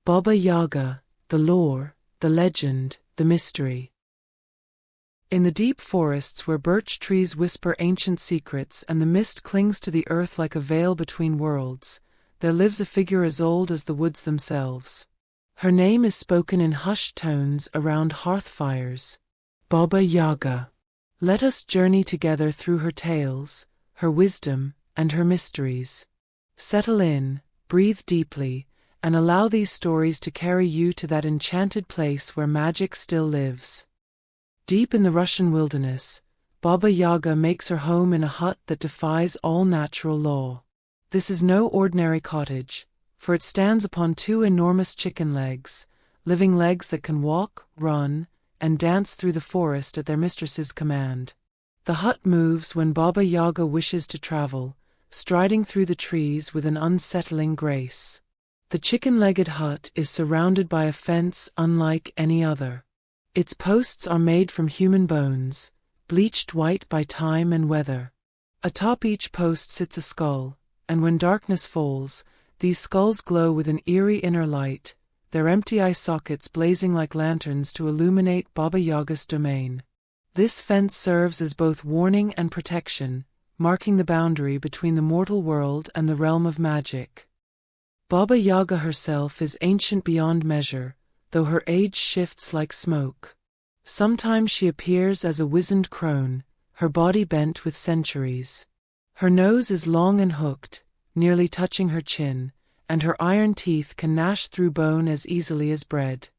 Baba Yaga, the lore, the legend, the mystery. In the deep forests where birch trees whisper ancient secrets and the mist clings to the earth like a veil between worlds, there lives a figure as old as the woods themselves. Her name is spoken in hushed tones around hearth fires. Baba Yaga. Let us journey together through her tales, her wisdom, and her mysteries. Settle in, breathe deeply, and allow these stories to carry you to that enchanted place where magic still lives. Deep in the Russian wilderness, Baba Yaga makes her home in a hut that defies all natural law. This is no ordinary cottage, for it stands upon two enormous chicken legs, living legs that can walk, run, and dance through the forest at their mistress's command. The hut moves when Baba Yaga wishes to travel, striding through the trees with an unsettling grace. The chicken-legged hut is surrounded by a fence unlike any other. Its posts are made from human bones, bleached white by time and weather. Atop each post sits a skull, and when darkness falls, these skulls glow with an eerie inner light, their empty eye sockets blazing like lanterns to illuminate Baba Yaga's domain. This fence serves as both warning and protection, marking the boundary between the mortal world and the realm of magic. Baba Yaga herself is ancient beyond measure, though her age shifts like smoke. Sometimes she appears as a wizened crone, her body bent with centuries. Her nose is long and hooked, nearly touching her chin, and her iron teeth can gnash through bone as easily as bread.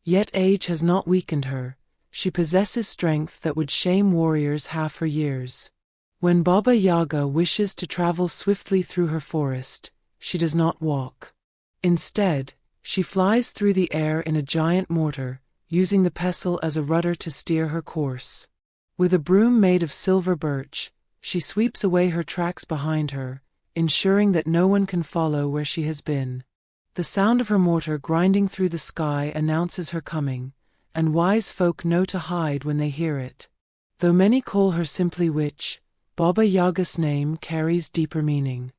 Yet age has not weakened her. She possesses strength that would shame warriors half her years. When Baba Yaga wishes to travel swiftly through her forest, she does not walk. Instead, she flies through the air in a giant mortar, using the pestle as a rudder to steer her course. With a broom made of silver birch, she sweeps away her tracks behind her, ensuring that no one can follow where she has been. The sound of her mortar grinding through the sky announces her coming, and wise folk know to hide when they hear it. Though many call her simply witch, Baba Yaga's name carries deeper meaning.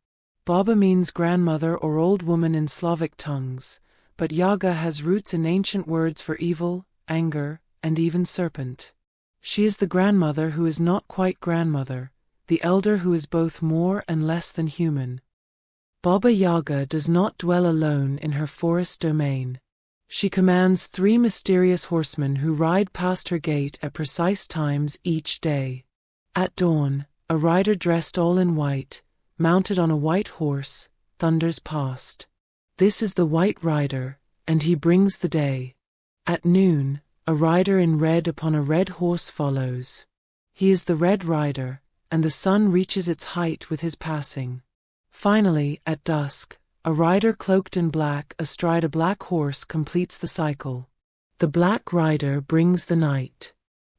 Baba means grandmother or old woman in Slavic tongues, but Yaga has roots in ancient words for evil, anger, and even serpent. She is the grandmother who is not quite grandmother, the elder who is both more and less than human. Baba Yaga does not dwell alone in her forest domain. She commands 3 mysterious horsemen who ride past her gate at precise times each day. At dawn, a rider dressed all in white, mounted on a white horse, thunders past. This is the White Rider, and he brings the day. At noon, a rider in red upon a red horse follows. He is the Red Rider, and the sun reaches its height with his passing. Finally, at dusk, a rider cloaked in black astride a black horse completes the cycle. The Black Rider brings the night.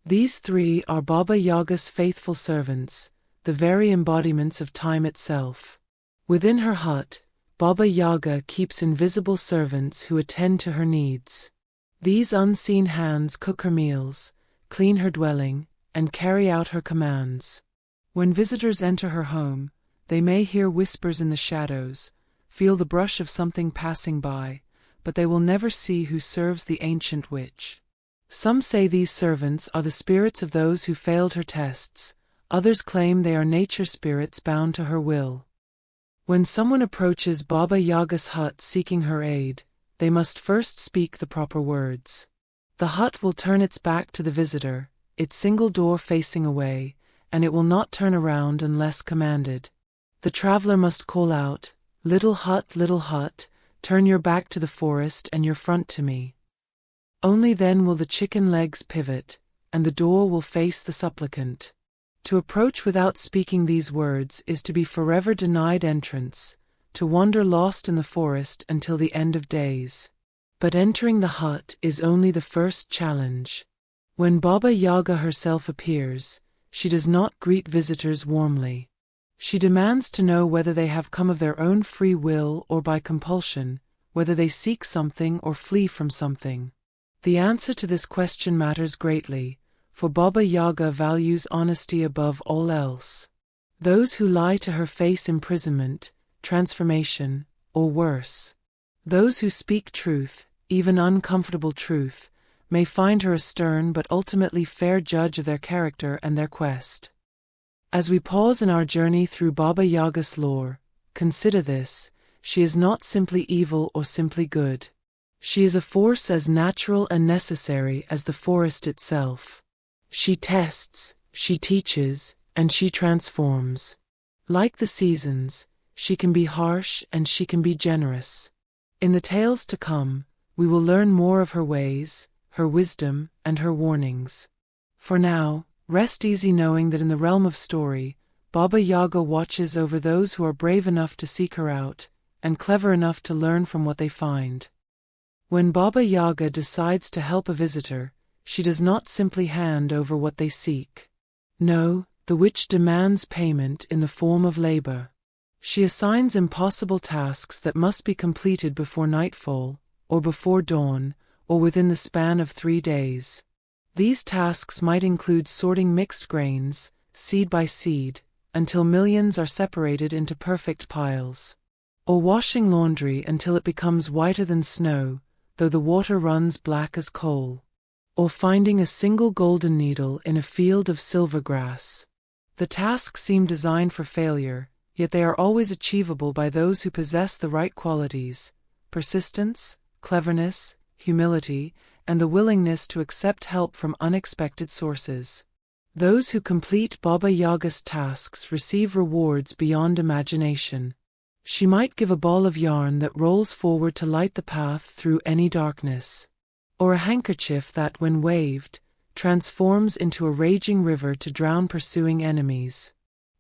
These 3 are Baba Yaga's faithful servants, the very embodiments of time itself. Within her hut, Baba Yaga keeps invisible servants who attend to her needs. These unseen hands cook her meals, clean her dwelling, and carry out her commands. When visitors enter her home, they may hear whispers in the shadows, feel the brush of something passing by, but they will never see who serves the ancient witch. Some say these servants are the spirits of those who failed her tests, others claim they are nature spirits bound to her will. When someone approaches Baba Yaga's hut seeking her aid, they must first speak the proper words. The hut will turn its back to the visitor, its single door facing away, and it will not turn around unless commanded. The traveler must call out, little hut, turn your back to the forest and your front to me." Only then will the chicken legs pivot, and the door will face the supplicant. To approach without speaking these words is to be forever denied entrance, to wander lost in the forest until the end of days. But entering the hut is only the first challenge. When Baba Yaga herself appears, she does not greet visitors warmly. She demands to know whether they have come of their own free will or by compulsion, whether they seek something or flee from something. The answer to this question matters greatly, for Baba Yaga values honesty above all else. Those who lie to her face imprisonment, transformation, or worse. Those who speak truth, even uncomfortable truth, may find her a stern but ultimately fair judge of their character and their quest. As we pause in our journey through Baba Yaga's lore, consider this: she is not simply evil or simply good. She is a force as natural and necessary as the forest itself. She tests, she teaches, and she transforms. Like the seasons, she can be harsh and she can be generous. In the tales to come, we will learn more of her ways, her wisdom, and her warnings. For now, rest easy knowing that in the realm of story, Baba Yaga watches over those who are brave enough to seek her out, and clever enough to learn from what they find. When Baba Yaga decides to help a visitor, she does not simply hand over what they seek. No, the witch demands payment in the form of labor. She assigns impossible tasks that must be completed before nightfall, or before dawn, or within the span of 3 days. These tasks might include sorting mixed grains, seed by seed, until millions are separated into perfect piles. Or washing laundry until it becomes whiter than snow, though the water runs black as coal. Or finding a single golden needle in a field of silver grass. The tasks seem designed for failure, yet they are always achievable by those who possess the right qualities: persistence, cleverness, humility, and the willingness to accept help from unexpected sources. Those who complete Baba Yaga's tasks receive rewards beyond imagination. She might give a ball of yarn that rolls forward to light the path through any darkness. Or a handkerchief that, when waved, transforms into a raging river to drown pursuing enemies.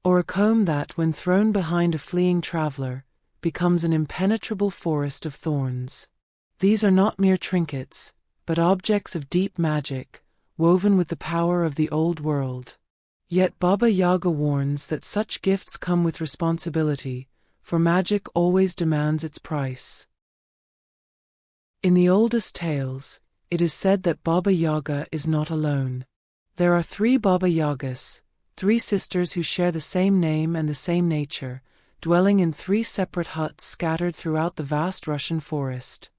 Or a comb that, when thrown behind a fleeing traveler, becomes an impenetrable forest of thorns. These are not mere trinkets, but objects of deep magic, woven with the power of the old world. Yet Baba Yaga warns that such gifts come with responsibility, for magic always demands its price. In the oldest tales, it is said that Baba Yaga is not alone. There are 3 Baba Yagas, 3 sisters who share the same name and the same nature, dwelling in 3 separate huts scattered throughout the vast Russian forest.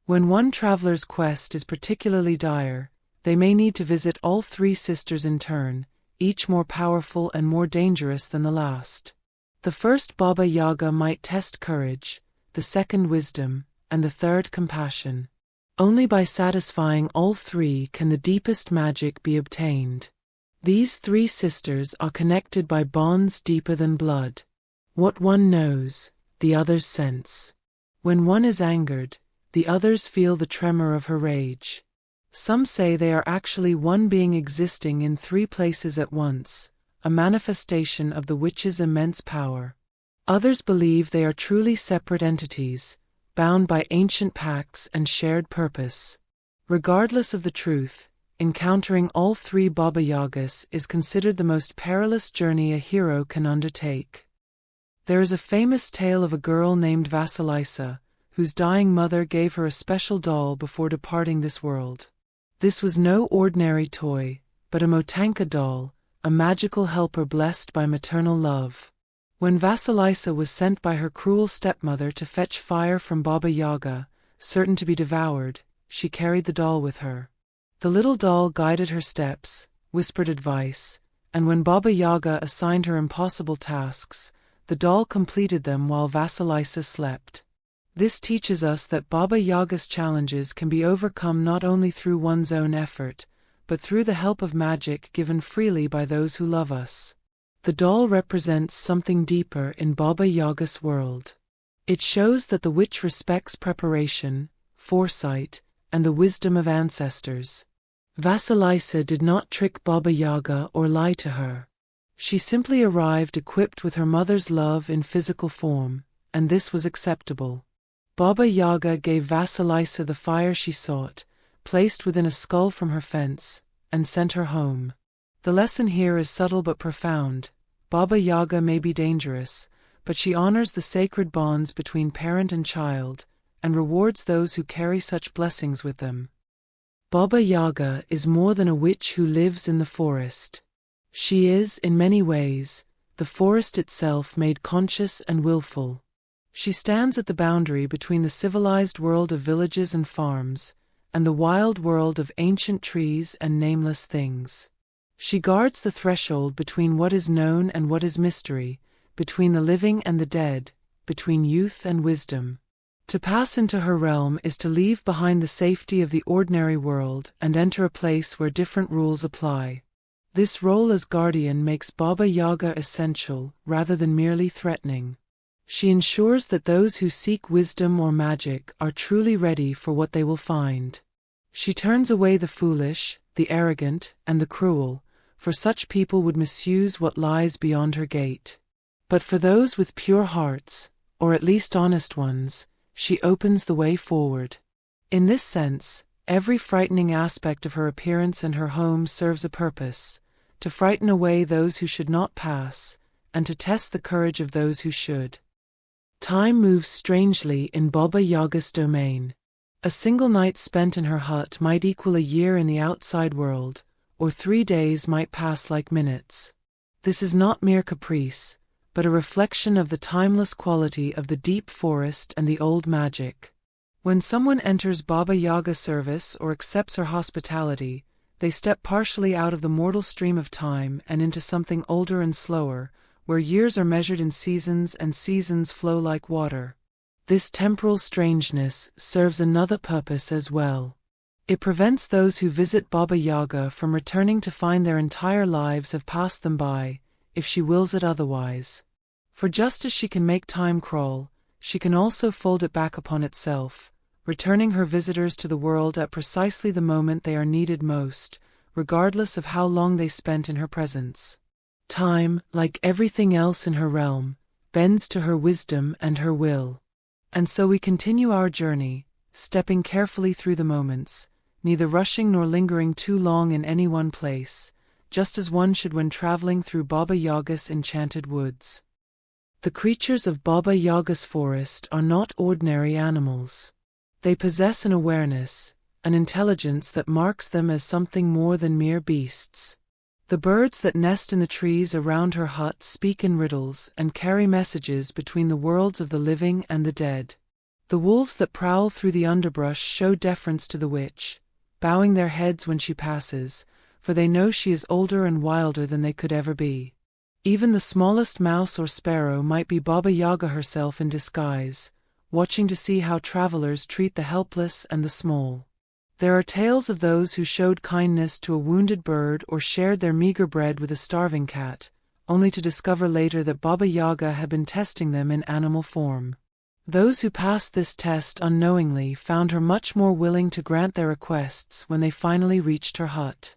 When one traveler's quest is particularly dire, they may need to visit all 3 sisters in turn, each more powerful and more dangerous than the last. The first Baba Yaga might test courage, the second wisdom, and the third compassion. Only by satisfying all 3 can the deepest magic be obtained. These 3 sisters are connected by bonds deeper than blood. What one knows, the others sense. When one is angered, the others feel the tremor of her rage. Some say they are actually one being existing in 3 places at once, a manifestation of the witch's immense power. Others believe they are truly separate entities, bound by ancient pacts and shared purpose. Regardless of the truth, encountering all 3 Baba Yagas is considered the most perilous journey a hero can undertake. There is a famous tale of a girl named Vasilisa, whose dying mother gave her a special doll before departing this world. This was no ordinary toy, but a Motanka doll, a magical helper blessed by maternal love. When Vasilisa was sent by her cruel stepmother to fetch fire from Baba Yaga, certain to be devoured, she carried the doll with her. The little doll guided her steps, whispered advice, and when Baba Yaga assigned her impossible tasks, the doll completed them while Vasilisa slept. This teaches us that Baba Yaga's challenges can be overcome not only through one's own effort, but through the help of magic given freely by those who love us. The doll represents something deeper in Baba Yaga's world. It shows that the witch respects preparation, foresight, and the wisdom of ancestors. Vasilisa did not trick Baba Yaga or lie to her. She simply arrived equipped with her mother's love in physical form, and this was acceptable. Baba Yaga gave Vasilisa the fire she sought, placed within a skull from her fence, and sent her home. The lesson here is subtle but profound. Baba Yaga may be dangerous, but she honors the sacred bonds between parent and child, and rewards those who carry such blessings with them. Baba Yaga is more than a witch who lives in the forest. She is, in many ways, the forest itself made conscious and willful. She stands at the boundary between the civilized world of villages and farms, and the wild world of ancient trees and nameless things. She guards the threshold between what is known and what is mystery, between the living and the dead, between youth and wisdom. To pass into her realm is to leave behind the safety of the ordinary world and enter a place where different rules apply. This role as guardian makes Baba Yaga essential rather than merely threatening. She ensures that those who seek wisdom or magic are truly ready for what they will find. She turns away the foolish, the arrogant, and the cruel, for such people would misuse what lies beyond her gate. But for those with pure hearts, or at least honest ones, she opens the way forward. In this sense, every frightening aspect of her appearance and her home serves a purpose: to frighten away those who should not pass, and to test the courage of those who should. Time moves strangely in Baba Yaga's domain. A single night spent in her hut might equal a year in the outside world, or 3 days might pass like minutes. This is not mere caprice, but a reflection of the timeless quality of the deep forest and the old magic. When someone enters Baba Yaga service or accepts her hospitality, they step partially out of the mortal stream of time and into something older and slower, where years are measured in seasons and seasons flow like water. This temporal strangeness serves another purpose as well. It prevents those who visit Baba Yaga from returning to find their entire lives have passed them by, if she wills it otherwise. For just as she can make time crawl, she can also fold it back upon itself, returning her visitors to the world at precisely the moment they are needed most, regardless of how long they spent in her presence. Time, like everything else in her realm, bends to her wisdom and her will. And so we continue our journey, stepping carefully through the moments, neither rushing nor lingering too long in any one place, just as one should when traveling through Baba Yaga's enchanted woods. The creatures of Baba Yaga's forest are not ordinary animals. They possess an awareness, an intelligence that marks them as something more than mere beasts. The birds that nest in the trees around her hut speak in riddles and carry messages between the worlds of the living and the dead. The wolves that prowl through the underbrush show deference to the witch, bowing their heads when she passes, for they know she is older and wilder than they could ever be. Even the smallest mouse or sparrow might be Baba Yaga herself in disguise, watching to see how travelers treat the helpless and the small. There are tales of those who showed kindness to a wounded bird or shared their meager bread with a starving cat, only to discover later that Baba Yaga had been testing them in animal form. Those who passed this test unknowingly found her much more willing to grant their requests when they finally reached her hut.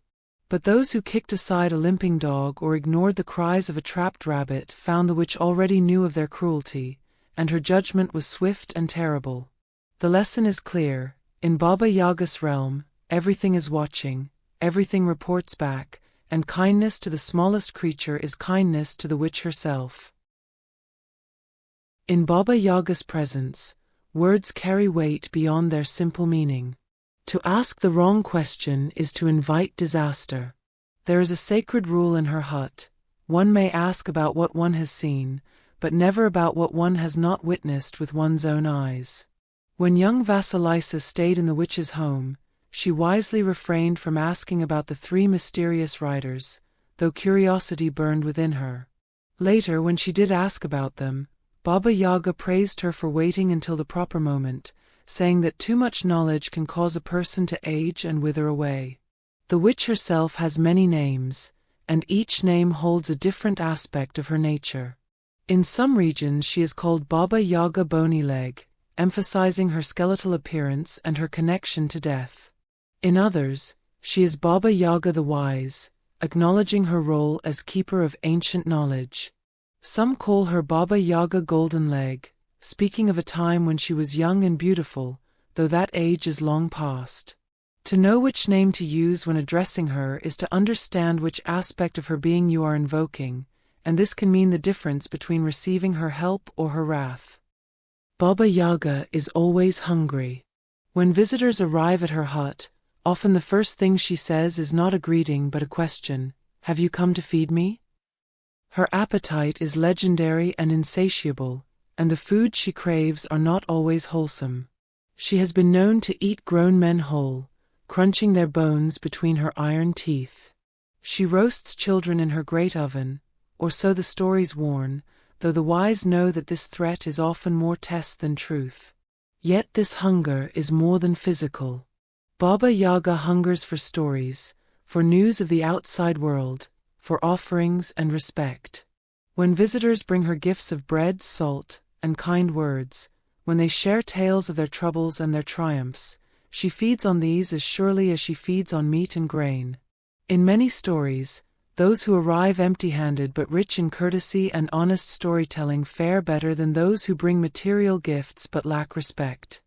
But those who kicked aside a limping dog or ignored the cries of a trapped rabbit found the witch already knew of their cruelty, and her judgment was swift and terrible. The lesson is clear: in Baba Yaga's realm, everything is watching, everything reports back, and kindness to the smallest creature is kindness to the witch herself. In Baba Yaga's presence, words carry weight beyond their simple meaning. To ask the wrong question is to invite disaster. There is a sacred rule in her hut: one may ask about what one has seen, but never about what one has not witnessed with one's own eyes. When young Vasilisa stayed in the witch's home, she wisely refrained from asking about the 3 mysterious riders, though curiosity burned within her. Later, when she did ask about them, Baba Yaga praised her for waiting until the proper moment, saying that too much knowledge can cause a person to age and wither away. The witch herself has many names, and each name holds a different aspect of her nature. In some regions she is called Baba Yaga Bony Leg, emphasizing her skeletal appearance and her connection to death. In others, she is Baba Yaga the Wise, acknowledging her role as keeper of ancient knowledge. Some call her Baba Yaga Golden Leg, speaking of a time when she was young and beautiful, though that age is long past. To know which name to use when addressing her is to understand which aspect of her being you are invoking, and this can mean the difference between receiving her help or her wrath. Baba Yaga is always hungry. When visitors arrive at her hut, often the first thing she says is not a greeting but a question: "Have you come to feed me?" Her appetite is legendary and insatiable, and the food she craves are not always wholesome. She has been known to eat grown men whole, crunching their bones between her iron teeth. She roasts children in her great oven, or so the stories warn, though the wise know that this threat is often more test than truth. Yet this hunger is more than physical. Baba Yaga hungers for stories, for news of the outside world, for offerings and respect. When visitors bring her gifts of bread, salt, and kind words, when they share tales of their troubles and their triumphs, she feeds on these as surely as she feeds on meat and grain. In many stories, those who arrive empty-handed but rich in courtesy and honest storytelling fare better than those who bring material gifts but lack respect.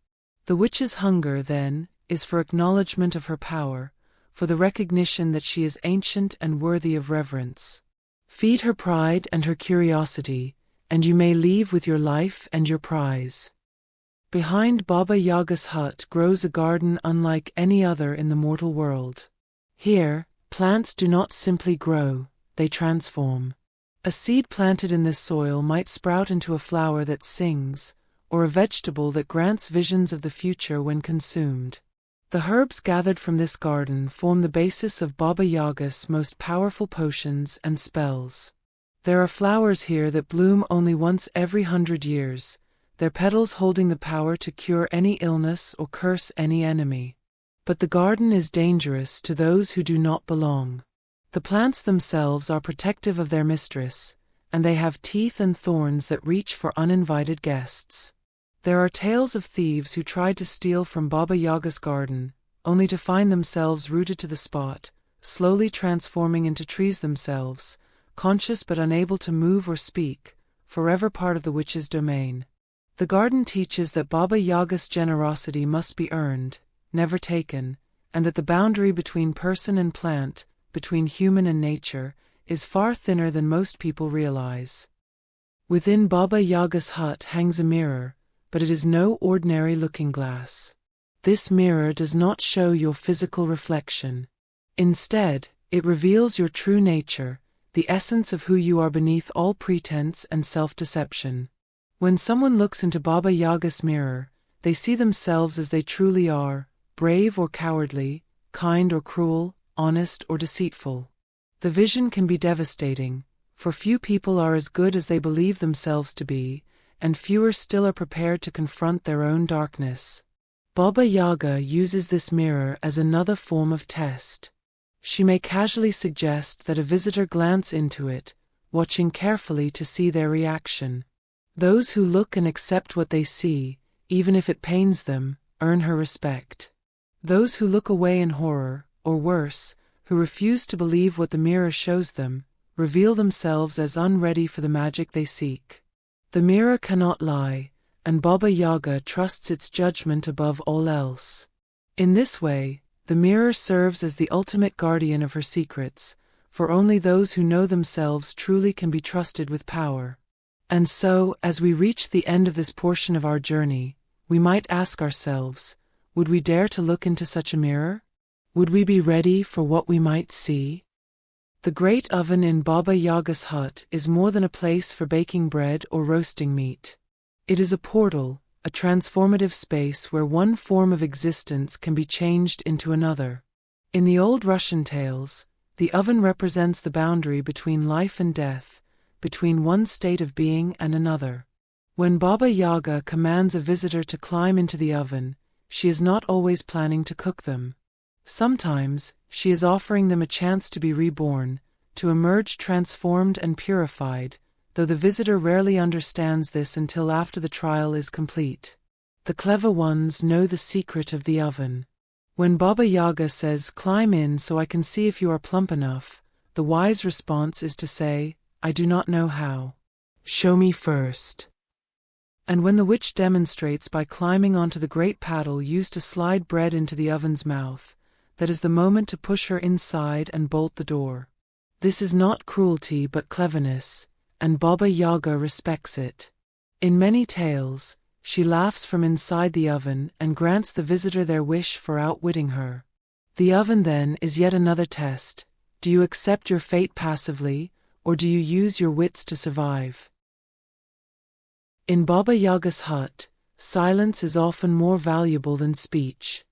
The witch's hunger, then, is for acknowledgement of her power, for the recognition that she is ancient and worthy of reverence. Feed her pride and her curiosity, and you may leave with your life and your prize. Behind Baba Yaga's hut grows a garden unlike any other in the mortal world. Here, plants do not simply grow, they transform. A seed planted in this soil might sprout into a flower that sings, or a vegetable that grants visions of the future when consumed. The herbs gathered from this garden form the basis of Baba Yaga's most powerful potions and spells. There are flowers here that bloom only once every 100 years, their petals holding the power to cure any illness or curse any enemy. But the garden is dangerous to those who do not belong. The plants themselves are protective of their mistress, and they have teeth and thorns that reach for uninvited guests. There are tales of thieves who tried to steal from Baba Yaga's garden, only to find themselves rooted to the spot, slowly transforming into trees themselves, conscious but unable to move or speak, forever part of the witch's domain. The garden teaches that Baba Yaga's generosity must be earned, never taken, and that the boundary between person and plant, between human and nature, is far thinner than most people realize. Within Baba Yaga's hut hangs a mirror, but it is no ordinary looking glass. This mirror does not show your physical reflection. Instead, it reveals your true nature, the essence of who you are beneath all pretense and self-deception. When someone looks into Baba Yaga's mirror, they see themselves as they truly are, brave or cowardly, kind or cruel, honest or deceitful. The vision can be devastating, for few people are as good as they believe themselves to be, and fewer still are prepared to confront their own darkness. Baba Yaga uses this mirror as another form of test. She may casually suggest that a visitor glance into it, watching carefully to see their reaction. Those who look and accept what they see, even if it pains them, earn her respect. Those who look away in horror, or worse, who refuse to believe what the mirror shows them, reveal themselves as unready for the magic they seek. The mirror cannot lie, and Baba Yaga trusts its judgment above all else. In this way, the mirror serves as the ultimate guardian of her secrets, for only those who know themselves truly can be trusted with power. And so, as we reach the end of this portion of our journey, we might ask ourselves, would we dare to look into such a mirror? Would we be ready for what we might see? The great oven in Baba Yaga's hut is more than a place for baking bread or roasting meat. It is a portal, a transformative space where one form of existence can be changed into another. In the old Russian tales, the oven represents the boundary between life and death, between one state of being and another. When Baba Yaga commands a visitor to climb into the oven, she is not always planning to cook them. Sometimes, she is offering them a chance to be reborn, to emerge transformed and purified, though the visitor rarely understands this until after the trial is complete. The clever ones know the secret of the oven. When Baba Yaga says, "Climb in so I can see if you are plump enough," the wise response is to say, "I do not know how. Show me first." And when the witch demonstrates by climbing onto the great paddle used to slide bread into the oven's mouth, that is the moment to push her inside and bolt the door. This is not cruelty but cleverness, and Baba Yaga respects it. In many tales, she laughs from inside the oven and grants the visitor their wish for outwitting her. The oven then is yet another test. Do you accept your fate passively, or do you use your wits to survive? In Baba Yaga's hut, silence is often more valuable than speech.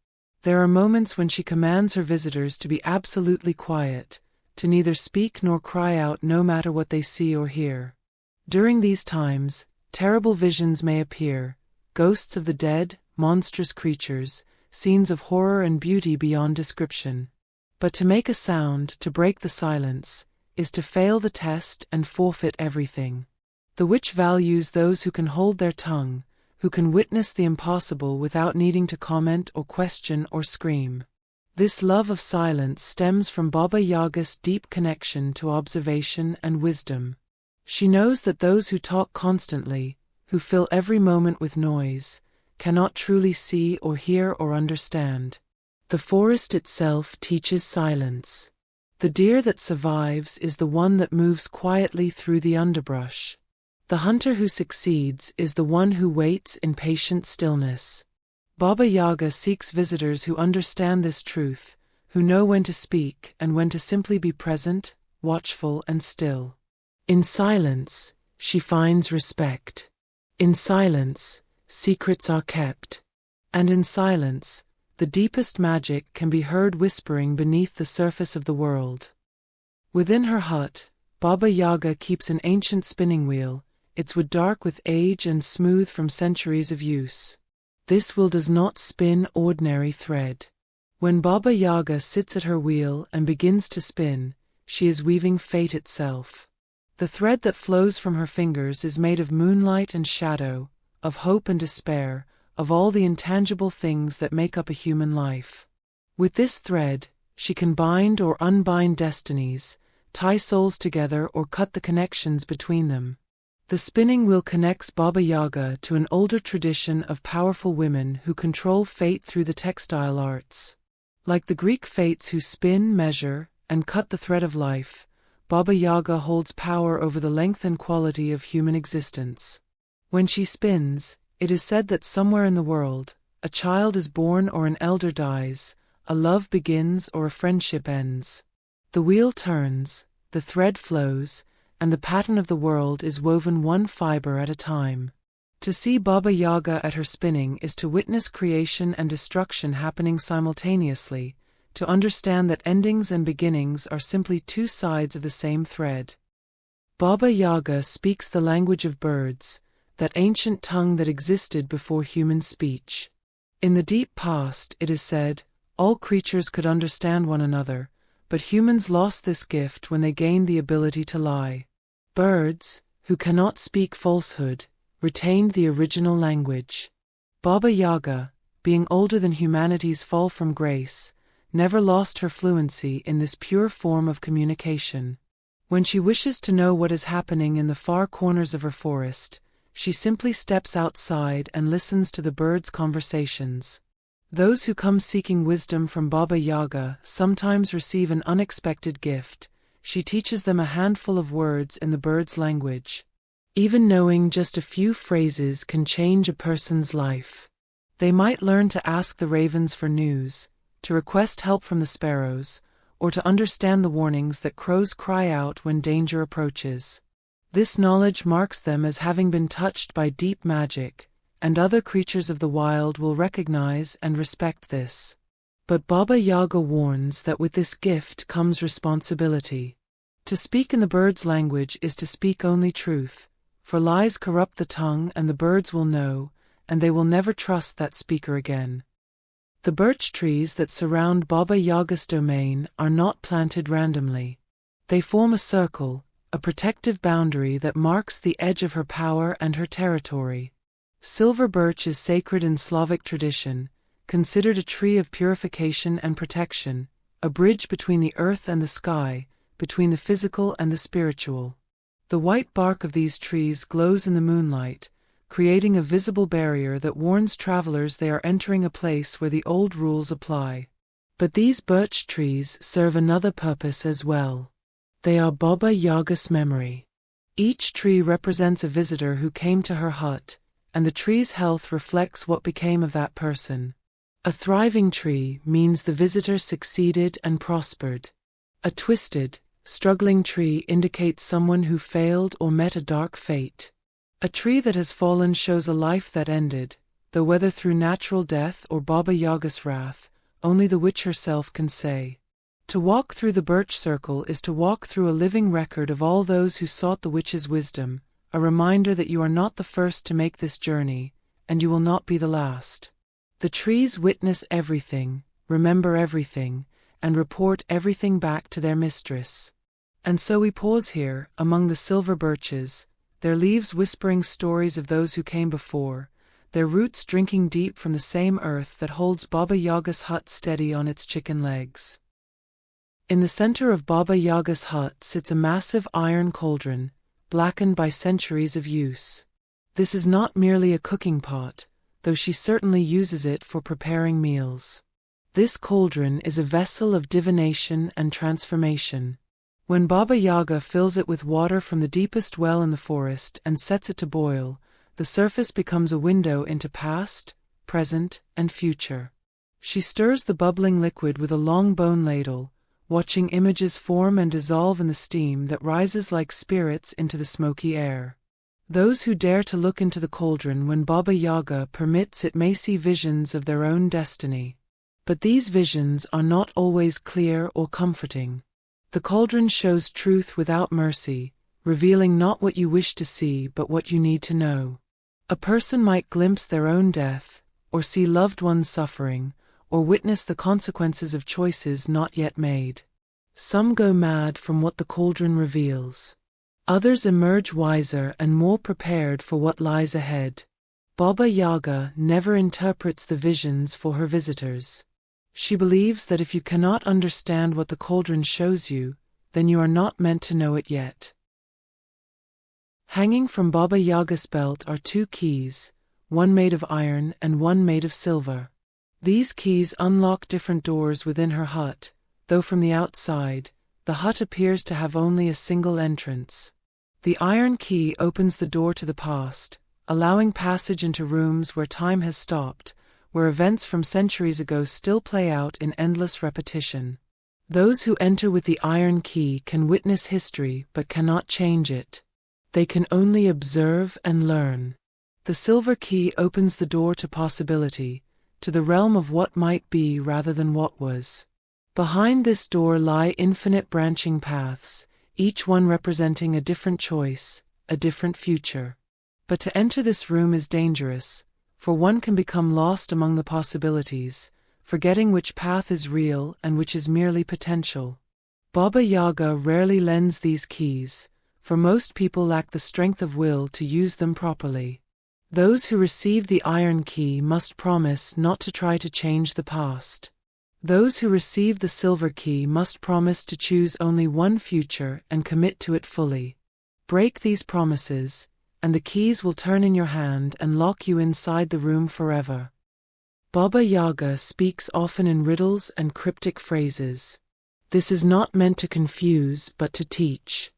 There are moments when she commands her visitors to be absolutely quiet, to neither speak nor cry out no matter what they see or hear. During these times, terrible visions may appear, ghosts of the dead, monstrous creatures, scenes of horror and beauty beyond description. But to make a sound, to break the silence, is to fail the test and forfeit everything. The witch values those who can hold their tongue, who can witness the impossible without needing to comment or question or scream. This love of silence stems from Baba Yaga's deep connection to observation and wisdom. She knows that those who talk constantly, who fill every moment with noise, cannot truly see or hear or understand. The forest itself teaches silence. The deer that survives is the one that moves quietly through the underbrush. The hunter who succeeds is the one who waits in patient stillness. Baba Yaga seeks visitors who understand this truth, who know when to speak and when to simply be present, watchful and still. In silence, she finds respect. In silence, secrets are kept. And in silence, the deepest magic can be heard whispering beneath the surface of the world. Within her hut, Baba Yaga keeps an ancient spinning wheel, its wood dark with age and smooth from centuries of use. This wheel does not spin ordinary thread. When Baba Yaga sits at her wheel and begins to spin, she is weaving fate itself. The thread that flows from her fingers is made of moonlight and shadow, of hope and despair, of all the intangible things that make up a human life. With this thread, she can bind or unbind destinies, tie souls together or cut the connections between them. The spinning wheel connects Baba Yaga to an older tradition of powerful women who control fate through the textile arts. Like the Greek fates who spin, measure, and cut the thread of life, Baba Yaga holds power over the length and quality of human existence. When she spins, it is said that somewhere in the world, a child is born or an elder dies, a love begins or a friendship ends. The wheel turns, the thread flows, and the pattern of the world is woven one fiber at a time. To see Baba Yaga at her spinning is to witness creation and destruction happening simultaneously, to understand that endings and beginnings are simply two sides of the same thread. Baba Yaga speaks the language of birds, that ancient tongue that existed before human speech. In the deep past, it is said, all creatures could understand one another, but humans lost this gift when they gained the ability to lie. Birds, who cannot speak falsehood, retained the original language. Baba Yaga, being older than humanity's fall from grace, never lost her fluency in this pure form of communication. When she wishes to know what is happening in the far corners of her forest, she simply steps outside and listens to the birds' conversations. Those who come seeking wisdom from Baba Yaga sometimes receive an unexpected gift. She teaches them a handful of words in the birds' language. Even knowing just a few phrases can change a person's life. They might learn to ask the ravens for news, to request help from the sparrows, or to understand the warnings that crows cry out when danger approaches. This knowledge marks them as having been touched by deep magic, and other creatures of the wild will recognize and respect this. But Baba Yaga warns that with this gift comes responsibility. To speak in the bird's language is to speak only truth, for lies corrupt the tongue and the birds will know, and they will never trust that speaker again. The birch trees that surround Baba Yaga's domain are not planted randomly. They form a circle, a protective boundary that marks the edge of her power and her territory. Silver birch is sacred in Slavic tradition, considered a tree of purification and protection, a bridge between the earth and the sky, between the physical and the spiritual. The white bark of these trees glows in the moonlight, creating a visible barrier that warns travelers they are entering a place where the old rules apply. But these birch trees serve another purpose as well. They are Baba Yaga's memory. Each tree represents a visitor who came to her hut, and the tree's health reflects what became of that person. A thriving tree means the visitor succeeded and prospered. A twisted, struggling tree indicates someone who failed or met a dark fate. A tree that has fallen shows a life that ended, though whether through natural death or Baba Yaga's wrath, only the witch herself can say. To walk through the birch circle is to walk through a living record of all those who sought the witch's wisdom, a reminder that you are not the first to make this journey, and you will not be the last. The trees witness everything, remember everything, and report everything back to their mistress. And so we pause here, among the silver birches, their leaves whispering stories of those who came before, their roots drinking deep from the same earth that holds Baba Yaga's hut steady on its chicken legs. In the center of Baba Yaga's hut sits a massive iron cauldron, blackened by centuries of use. This is not merely a cooking pot, though she certainly uses it for preparing meals. This cauldron is a vessel of divination and transformation. When Baba Yaga fills it with water from the deepest well in the forest and sets it to boil, the surface becomes a window into past, present, and future. She stirs the bubbling liquid with a long bone ladle, watching images form and dissolve in the steam that rises like spirits into the smoky air. Those who dare to look into the cauldron when Baba Yaga permits it may see visions of their own destiny. But these visions are not always clear or comforting. The cauldron shows truth without mercy, revealing not what you wish to see but what you need to know. A person might glimpse their own death, or see loved ones suffering, or witness the consequences of choices not yet made. Some go mad from what the cauldron reveals. Others emerge wiser and more prepared for what lies ahead. Baba Yaga never interprets the visions for her visitors. She believes that if you cannot understand what the cauldron shows you, then you are not meant to know it yet. Hanging from Baba Yaga's belt are 2 keys, one made of iron and one made of silver. These keys unlock different doors within her hut, though from the outside, the hut appears to have only a single entrance. The iron key opens the door to the past, allowing passage into rooms where time has stopped, where events from centuries ago still play out in endless repetition. Those who enter with the iron key can witness history but cannot change it. They can only observe and learn. The silver key opens the door to possibility, to the realm of what might be rather than what was. Behind this door lie infinite branching paths, each one representing a different choice, a different future. But to enter this room is dangerous, for one can become lost among the possibilities, forgetting which path is real and which is merely potential. Baba Yaga rarely lends these keys, for most people lack the strength of will to use them properly. Those who receive the iron key must promise not to try to change the past. Those who receive the silver key must promise to choose only one future and commit to it fully. Break these promises, and the keys will turn in your hand and lock you inside the room forever. Baba Yaga speaks often in riddles and cryptic phrases. This is not meant to confuse but to teach.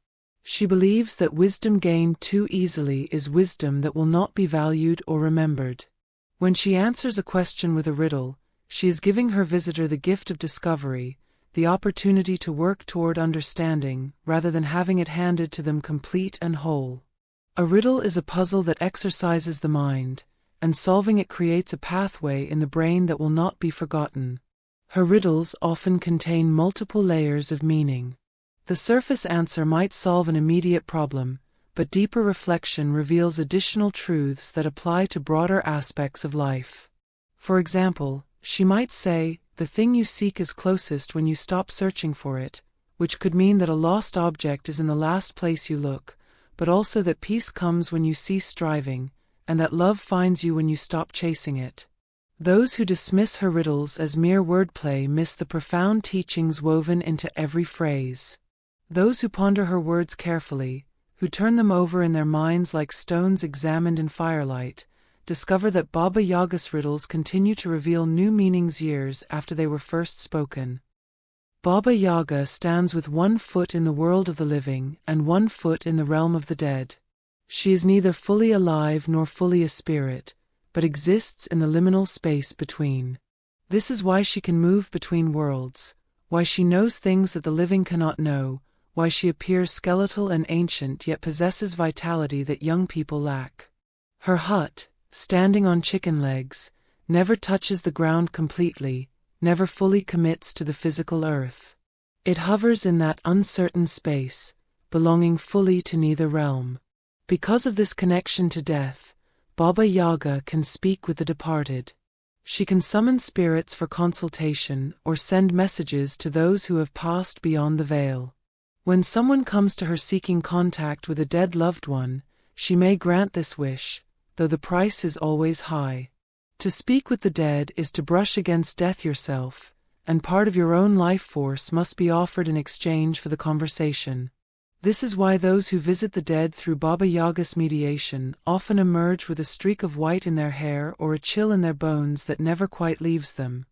She believes that wisdom gained too easily is wisdom that will not be valued or remembered. When she answers a question with a riddle, she is giving her visitor the gift of discovery, the opportunity to work toward understanding rather than having it handed to them complete and whole. A riddle is a puzzle that exercises the mind, and solving it creates a pathway in the brain that will not be forgotten. Her riddles often contain multiple layers of meaning. The surface answer might solve an immediate problem, but deeper reflection reveals additional truths that apply to broader aspects of life. For example, she might say, "The thing you seek is closest when you stop searching for it," which could mean that a lost object is in the last place you look, but also that peace comes when you cease striving, and that love finds you when you stop chasing it. Those who dismiss her riddles as mere wordplay miss the profound teachings woven into every phrase. Those who ponder her words carefully, who turn them over in their minds like stones examined in firelight, discover that Baba Yaga's riddles continue to reveal new meanings years after they were first spoken. Baba Yaga stands with one foot in the world of the living and one foot in the realm of the dead. She is neither fully alive nor fully a spirit, but exists in the liminal space between. This is why she can move between worlds, why she knows things that the living cannot know, why she appears skeletal and ancient yet possesses vitality that young people lack. Her hut, standing on chicken legs, never touches the ground completely, never fully commits to the physical earth. It hovers in that uncertain space, belonging fully to neither realm. Because of this connection to death, Baba Yaga can speak with the departed. She can summon spirits for consultation or send messages to those who have passed beyond the veil. When someone comes to her seeking contact with a dead loved one, she may grant this wish, though the price is always high. To speak with the dead is to brush against death yourself, and part of your own life force must be offered in exchange for the conversation. This is why those who visit the dead through Baba Yaga's mediation often emerge with a streak of white in their hair or a chill in their bones that never quite leaves them.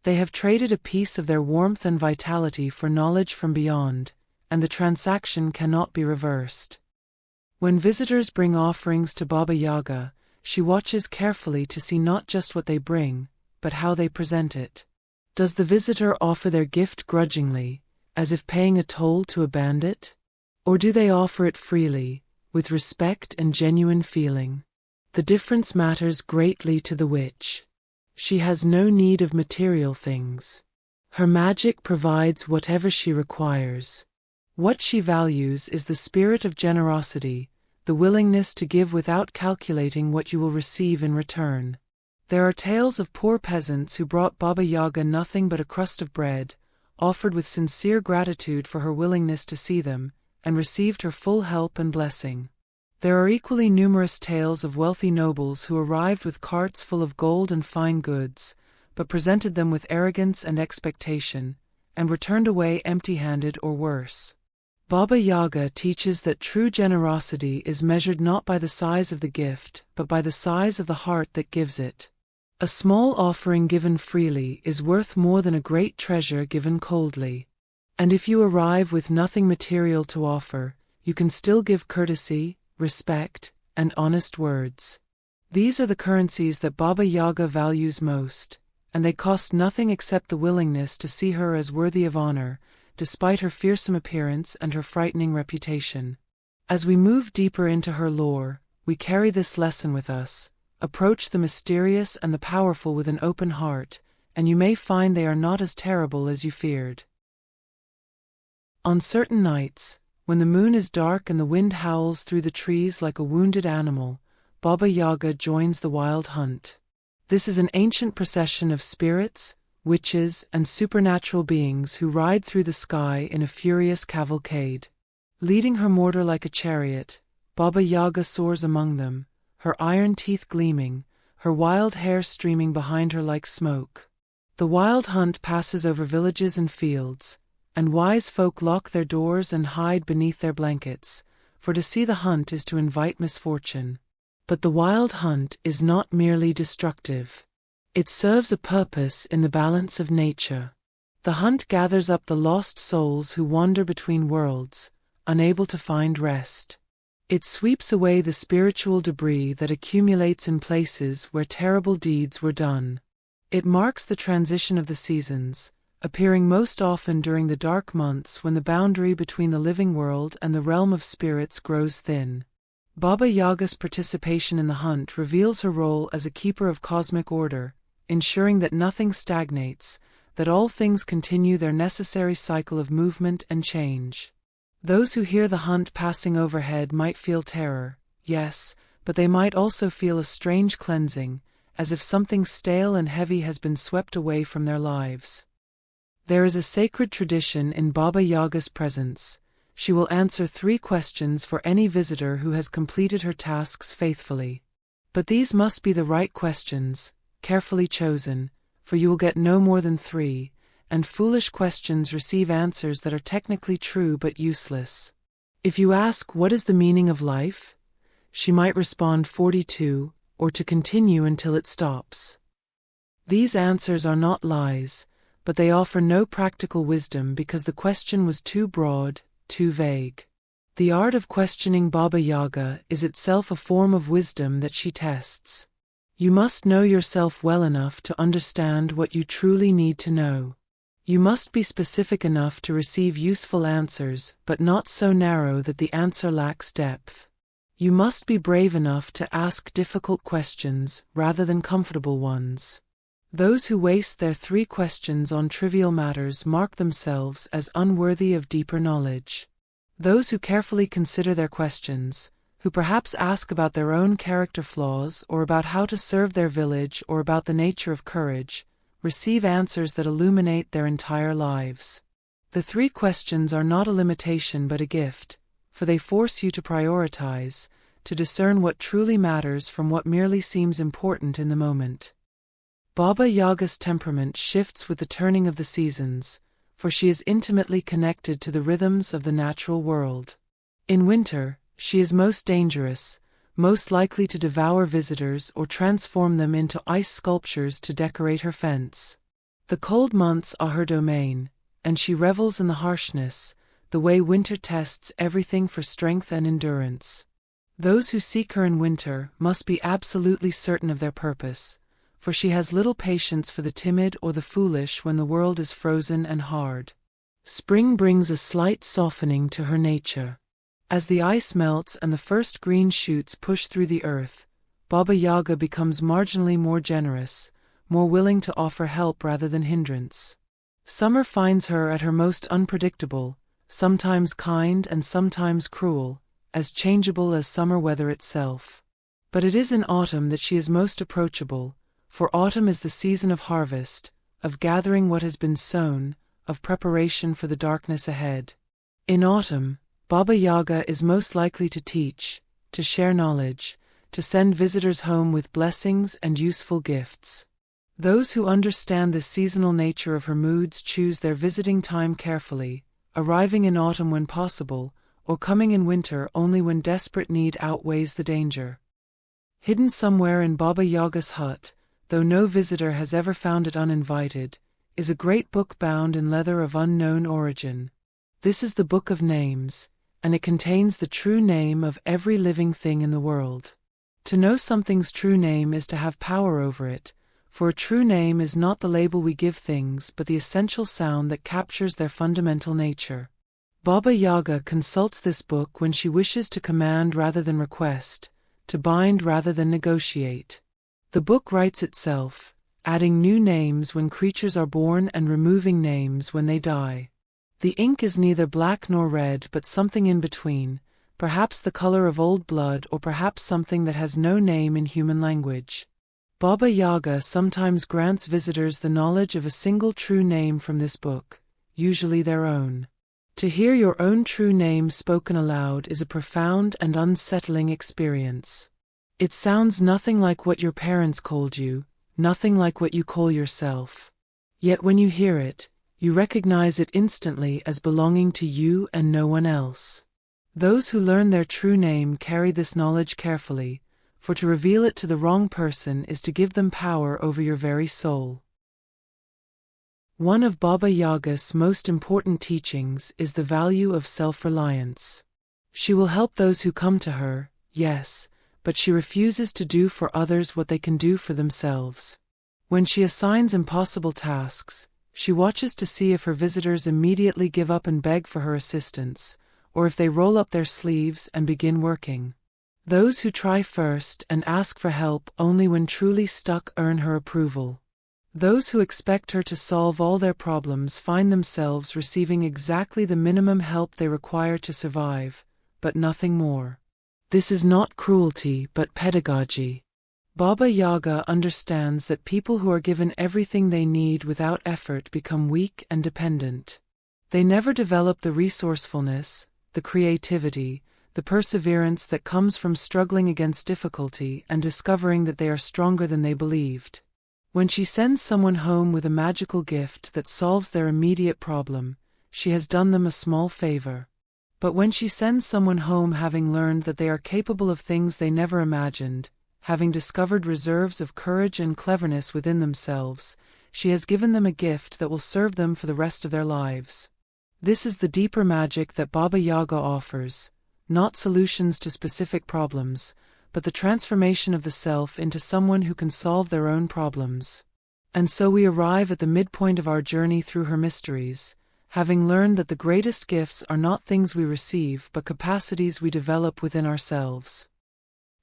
They have traded a piece of their warmth and vitality for knowledge from beyond, and the transaction cannot be reversed. When visitors bring offerings to Baba Yaga, she watches carefully to see not just what they bring, but how they present it. Does the visitor offer their gift grudgingly, as if paying a toll to a bandit? Or do they offer it freely, with respect and genuine feeling? The difference matters greatly to the witch. She has no need of material things. Her magic provides whatever she requires. What she values is the spirit of generosity, the willingness to give without calculating what you will receive in return. There are tales of poor peasants who brought Baba Yaga nothing but a crust of bread, offered with sincere gratitude for her willingness to see them, and received her full help and blessing. There are equally numerous tales of wealthy nobles who arrived with carts full of gold and fine goods, but presented them with arrogance and expectation, and returned away empty-handed or worse. Baba Yaga teaches that true generosity is measured not by the size of the gift, but by the size of the heart that gives it. A small offering given freely is worth more than a great treasure given coldly. And if you arrive with nothing material to offer, you can still give courtesy, respect, and honest words. These are the currencies that Baba Yaga values most, and they cost nothing except the willingness to see her as worthy of honor, despite her fearsome appearance and her frightening reputation. As we move deeper into her lore, we carry this lesson with us: approach the mysterious and the powerful with an open heart, and you may find they are not as terrible as you feared. On certain nights, when the moon is dark and the wind howls through the trees like a wounded animal, Baba Yaga joins the wild hunt. This is an ancient procession of spirits, witches, and supernatural beings who ride through the sky in a furious cavalcade. Leading her mortar like a chariot, Baba Yaga soars among them, her iron teeth gleaming, her wild hair streaming behind her like smoke. The wild hunt passes over villages and fields, and wise folk lock their doors and hide beneath their blankets, for to see the hunt is to invite misfortune. But the wild hunt is not merely destructive. It serves a purpose in the balance of nature. The hunt gathers up the lost souls who wander between worlds, unable to find rest. It sweeps away the spiritual debris that accumulates in places where terrible deeds were done. It marks the transition of the seasons, appearing most often during the dark months when the boundary between the living world and the realm of spirits grows thin. Baba Yaga's participation in the hunt reveals her role as a keeper of cosmic order, ensuring that nothing stagnates, that all things continue their necessary cycle of movement and change. Those who hear the hunt passing overhead might feel terror, yes, but they might also feel a strange cleansing, as if something stale and heavy has been swept away from their lives. There is a sacred tradition in Baba Yaga's presence. She will answer 3 questions for any visitor who has completed her tasks faithfully. But these must be the right questions, carefully chosen, for you will get no more than 3, and foolish questions receive answers that are technically true but useless. If you ask what is the meaning of life, she might respond 42, or to continue until it stops. These answers are not lies, but they offer no practical wisdom because the question was too broad, too vague. The art of questioning Baba Yaga is itself a form of wisdom that she tests. You must know yourself well enough to understand what you truly need to know. You must be specific enough to receive useful answers, but not so narrow that the answer lacks depth. You must be brave enough to ask difficult questions rather than comfortable ones. Those who waste their 3 questions on trivial matters mark themselves as unworthy of deeper knowledge. Those who carefully consider their questions, who perhaps ask about their own character flaws or about how to serve their village or about the nature of courage, receive answers that illuminate their entire lives. The 3 questions are not a limitation but a gift, for they force you to prioritize, to discern what truly matters from what merely seems important in the moment. Baba Yaga's temperament shifts with the turning of the seasons, for she is intimately connected to the rhythms of the natural world. In winter, she is most dangerous, most likely to devour visitors or transform them into ice sculptures to decorate her fence. The cold months are her domain, and she revels in the harshness, the way winter tests everything for strength and endurance. Those who seek her in winter must be absolutely certain of their purpose, for she has little patience for the timid or the foolish when the world is frozen and hard. Spring brings a slight softening to her nature. As the ice melts and the first green shoots push through the earth, Baba Yaga becomes marginally more generous, more willing to offer help rather than hindrance. Summer finds her at her most unpredictable, sometimes kind and sometimes cruel, as changeable as summer weather itself. But it is in autumn that she is most approachable, for autumn is the season of harvest, of gathering what has been sown, of preparation for the darkness ahead. In autumn, Baba Yaga is most likely to teach, to share knowledge, to send visitors home with blessings and useful gifts. Those who understand the seasonal nature of her moods choose their visiting time carefully, arriving in autumn when possible, or coming in winter only when desperate need outweighs the danger. Hidden somewhere in Baba Yaga's hut, though no visitor has ever found it uninvited, is a great book bound in leather of unknown origin. This is the Book of Names, and it contains the true name of every living thing in the world. To know something's true name is to have power over it, for a true name is not the label we give things but the essential sound that captures their fundamental nature. Baba Yaga consults this book when she wishes to command rather than request, to bind rather than negotiate. The book writes itself, adding new names when creatures are born and removing names when they die. The ink is neither black nor red but something in between, perhaps the color of old blood or perhaps something that has no name in human language. Baba Yaga sometimes grants visitors the knowledge of a single true name from this book, usually their own. To hear your own true name spoken aloud is a profound and unsettling experience. It sounds nothing like what your parents called you, nothing like what you call yourself. Yet when you hear it, you recognize it instantly as belonging to you and no one else. Those who learn their true name carry this knowledge carefully, for to reveal it to the wrong person is to give them power over your very soul. One of Baba Yaga's most important teachings is the value of self-reliance. She will help those who come to her, yes, but she refuses to do for others what they can do for themselves. When she assigns impossible tasks, she watches to see if her visitors immediately give up and beg for her assistance, or if they roll up their sleeves and begin working. Those who try first and ask for help only when truly stuck earn her approval. Those who expect her to solve all their problems find themselves receiving exactly the minimum help they require to survive, but nothing more. This is not cruelty but pedagogy. Baba Yaga understands that people who are given everything they need without effort become weak and dependent. They never develop the resourcefulness, the creativity, the perseverance that comes from struggling against difficulty and discovering that they are stronger than they believed. When she sends someone home with a magical gift that solves their immediate problem, she has done them a small favor. But when she sends someone home having learned that they are capable of things they never imagined, having discovered reserves of courage and cleverness within themselves, she has given them a gift that will serve them for the rest of their lives. This is the deeper magic that Baba Yaga offers, not solutions to specific problems, but the transformation of the self into someone who can solve their own problems. And so we arrive at the midpoint of our journey through her mysteries, having learned that the greatest gifts are not things we receive but capacities we develop within ourselves.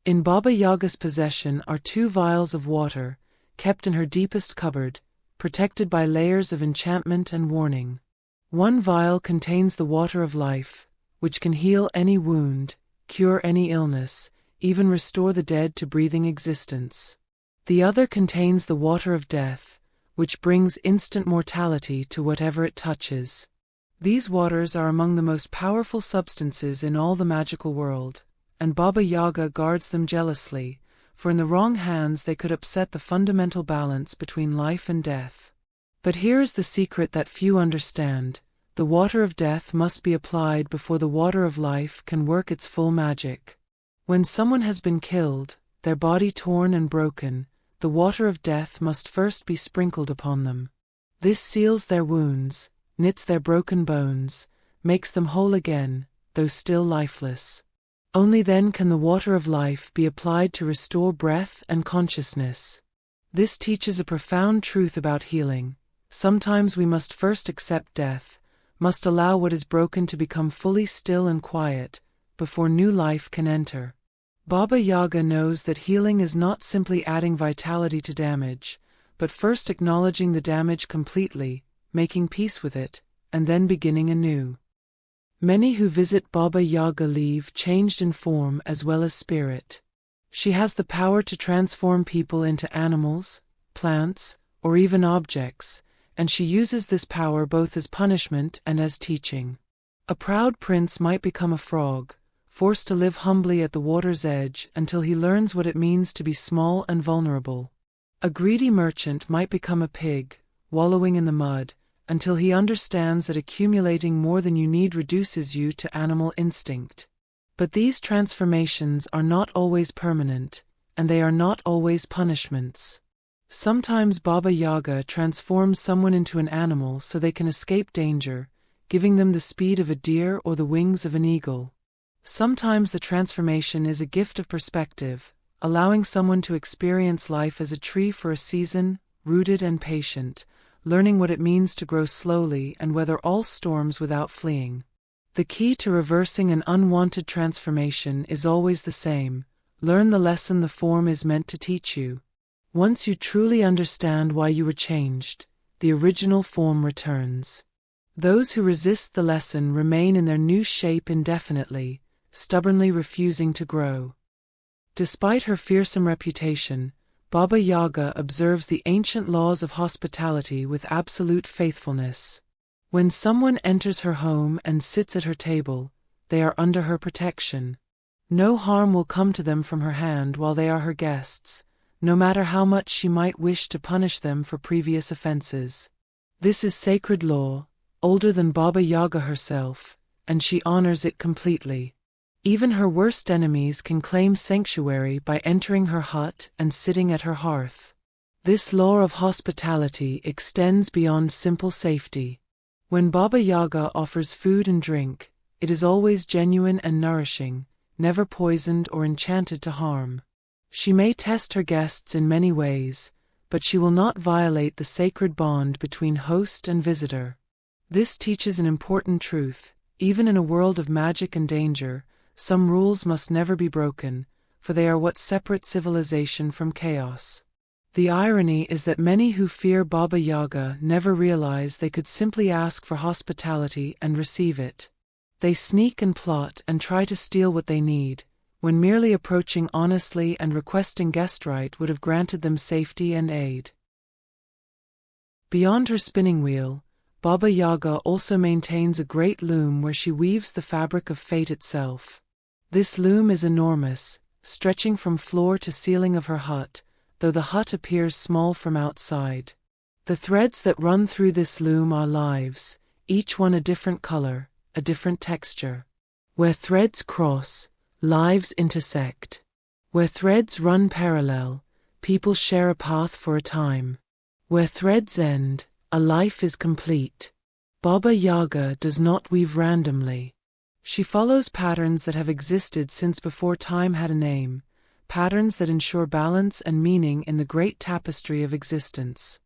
In Baba Yaga's possession are 2 vials of water, kept in her deepest cupboard, protected by layers of enchantment and warning. One vial contains the water of life, which can heal any wound, cure any illness, even restore the dead to breathing existence. The other contains the water of death, which brings instant mortality to whatever it touches. These waters are among the most powerful substances in all the magical world, and Baba Yaga guards them jealously, for in the wrong hands they could upset the fundamental balance between life and death. But here is the secret that few understand: the water of death must be applied before the water of life can work its full magic. When someone has been killed, their body torn and broken, the water of death must first be sprinkled upon them. This seals their wounds, knits their broken bones, makes them whole again, though still lifeless. Only then can the water of life be applied to restore breath and consciousness. This teaches a profound truth about healing. Sometimes we must first accept death, must allow what is broken to become fully still and quiet, before new life can enter. Baba Yaga knows that healing is not simply adding vitality to damage, but first acknowledging the damage completely, making peace with it, and then beginning anew. Many who visit Baba Yaga leave changed in form as well as spirit. She has the power to transform people into animals, plants, or even objects, and she uses this power both as punishment and as teaching. A proud prince might become a frog, forced to live humbly at the water's edge until he learns what it means to be small and vulnerable. A greedy merchant might become a pig, wallowing in the mud, until he understands that accumulating more than you need reduces you to animal instinct. But these transformations are not always permanent, and they are not always punishments. Sometimes Baba Yaga transforms someone into an animal so they can escape danger, giving them the speed of a deer or the wings of an eagle. Sometimes the transformation is a gift of perspective, allowing someone to experience life as a tree for a season, rooted and patient, learning what it means to grow slowly and weather all storms without fleeing. The key to reversing an unwanted transformation is always the same: learn the lesson the form is meant to teach you. Once you truly understand why you were changed, the original form returns. Those who resist the lesson remain in their new shape indefinitely, stubbornly refusing to grow. Despite her fearsome reputation, Baba Yaga observes the ancient laws of hospitality with absolute faithfulness. When someone enters her home and sits at her table, they are under her protection. No harm will come to them from her hand while they are her guests, no matter how much she might wish to punish them for previous offenses. This is sacred law, older than Baba Yaga herself, and she honors it completely. Even her worst enemies can claim sanctuary by entering her hut and sitting at her hearth. This law of hospitality extends beyond simple safety. When Baba Yaga offers food and drink, it is always genuine and nourishing, never poisoned or enchanted to harm. She may test her guests in many ways, but she will not violate the sacred bond between host and visitor. This teaches an important truth: even in a world of magic and danger, some rules must never be broken, for they are what separate civilization from chaos. The irony is that many who fear Baba Yaga never realize they could simply ask for hospitality and receive it. They sneak and plot and try to steal what they need, when merely approaching honestly and requesting guest right would have granted them safety and aid. Beyond her spinning wheel, Baba Yaga also maintains a great loom where she weaves the fabric of fate itself. This loom is enormous, stretching from floor to ceiling of her hut, though the hut appears small from outside. The threads that run through this loom are lives, each one a different color, a different texture. Where threads cross, lives intersect. Where threads run parallel, people share a path for a time. Where threads end, a life is complete. Baba Yaga does not weave randomly. She follows patterns that have existed since before time had a name, patterns that ensure balance and meaning in the great tapestry of existence.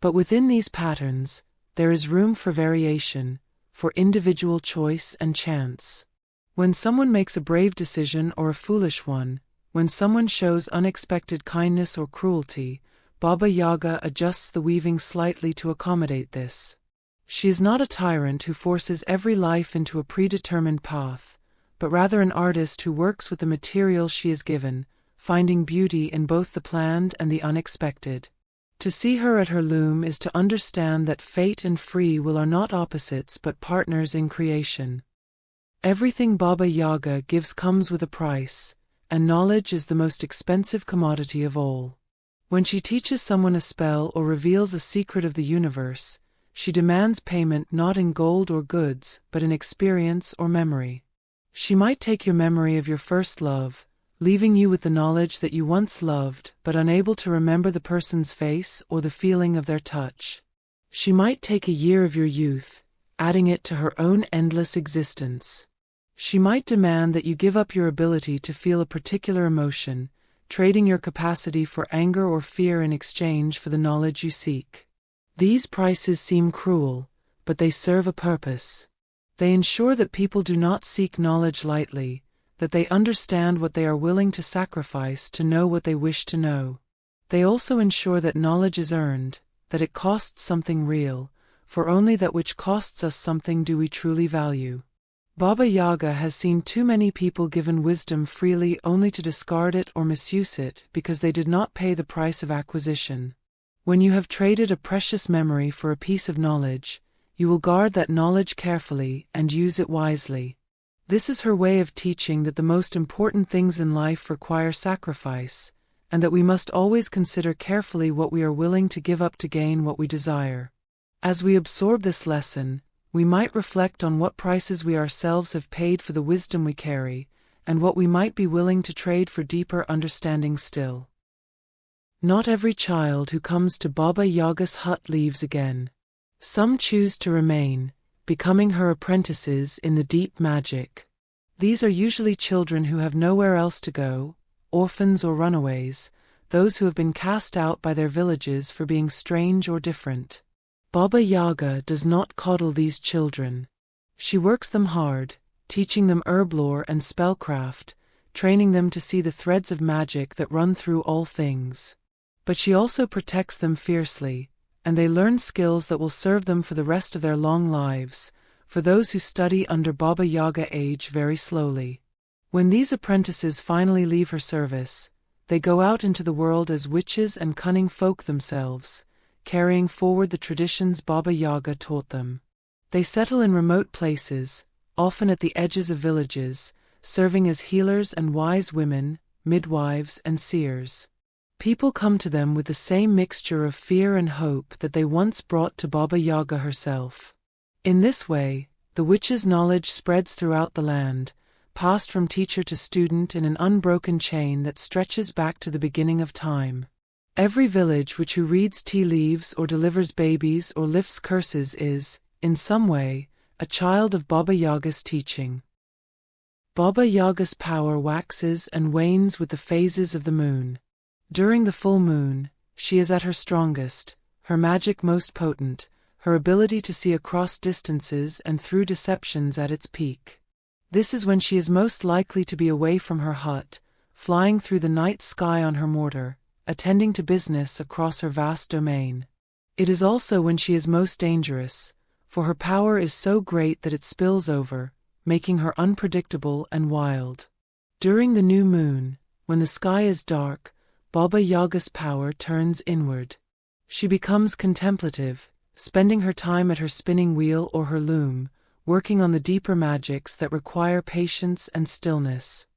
But within these patterns, there is room for variation, for individual choice and chance. When someone makes a brave decision or a foolish one, when someone shows unexpected kindness or cruelty, Baba Yaga adjusts the weaving slightly to accommodate this. She is not a tyrant who forces every life into a predetermined path, but rather an artist who works with the material she is given, finding beauty in both the planned and the unexpected. To see her at her loom is to understand that fate and free will are not opposites but partners in creation. Everything Baba Yaga gives comes with a price, and knowledge is the most expensive commodity of all. When she teaches someone a spell or reveals a secret of the universe, she demands payment not in gold or goods, but in experience or memory. She might take your memory of your first love, leaving you with the knowledge that you once loved, but unable to remember the person's face or the feeling of their touch. She might take a year of your youth, adding it to her own endless existence. She might demand that you give up your ability to feel a particular emotion, trading your capacity for anger or fear in exchange for the knowledge you seek. These prices seem cruel, but they serve a purpose. They ensure that people do not seek knowledge lightly, that they understand what they are willing to sacrifice to know what they wish to know. They also ensure that knowledge is earned, that it costs something real, for only that which costs us something do we truly value. Baba Yaga has seen too many people given wisdom freely only to discard it or misuse it because they did not pay the price of acquisition. When you have traded a precious memory for a piece of knowledge, you will guard that knowledge carefully and use it wisely. This is her way of teaching that the most important things in life require sacrifice, and that we must always consider carefully what we are willing to give up to gain what we desire. As we absorb this lesson, we might reflect on what prices we ourselves have paid for the wisdom we carry, and what we might be willing to trade for deeper understanding still. Not every child who comes to Baba Yaga's hut leaves again. Some choose to remain, becoming her apprentices in the deep magic. These are usually children who have nowhere else to go, orphans or runaways, those who have been cast out by their villages for being strange or different. Baba Yaga does not coddle these children. She works them hard, teaching them herb lore and spellcraft, training them to see the threads of magic that run through all things. But she also protects them fiercely, and they learn skills that will serve them for the rest of their long lives. For those who study under Baba Yaga age very slowly. When these apprentices finally leave her service, they go out into the world as witches and cunning folk themselves, carrying forward the traditions Baba Yaga taught them. They settle in remote places, often at the edges of villages, serving as healers and wise women, midwives and seers. People come to them with the same mixture of fear and hope that they once brought to Baba Yaga herself. In this way, the witch's knowledge spreads throughout the land, passed from teacher to student in an unbroken chain that stretches back to the beginning of time. Every village who reads tea leaves or delivers babies or lifts curses is, in some way, a child of Baba Yaga's teaching. Baba Yaga's power waxes and wanes with the phases of the moon. During the full moon, she is at her strongest, her magic most potent, her ability to see across distances and through deceptions at its peak. This is when she is most likely to be away from her hut, flying through the night sky on her mortar, attending to business across her vast domain. It is also when she is most dangerous, for her power is so great that it spills over, making her unpredictable and wild. During the new moon, when the sky is dark, Baba Yaga's power turns inward. She becomes contemplative, spending her time at her spinning wheel or her loom, working on the deeper magics that require patience and stillness.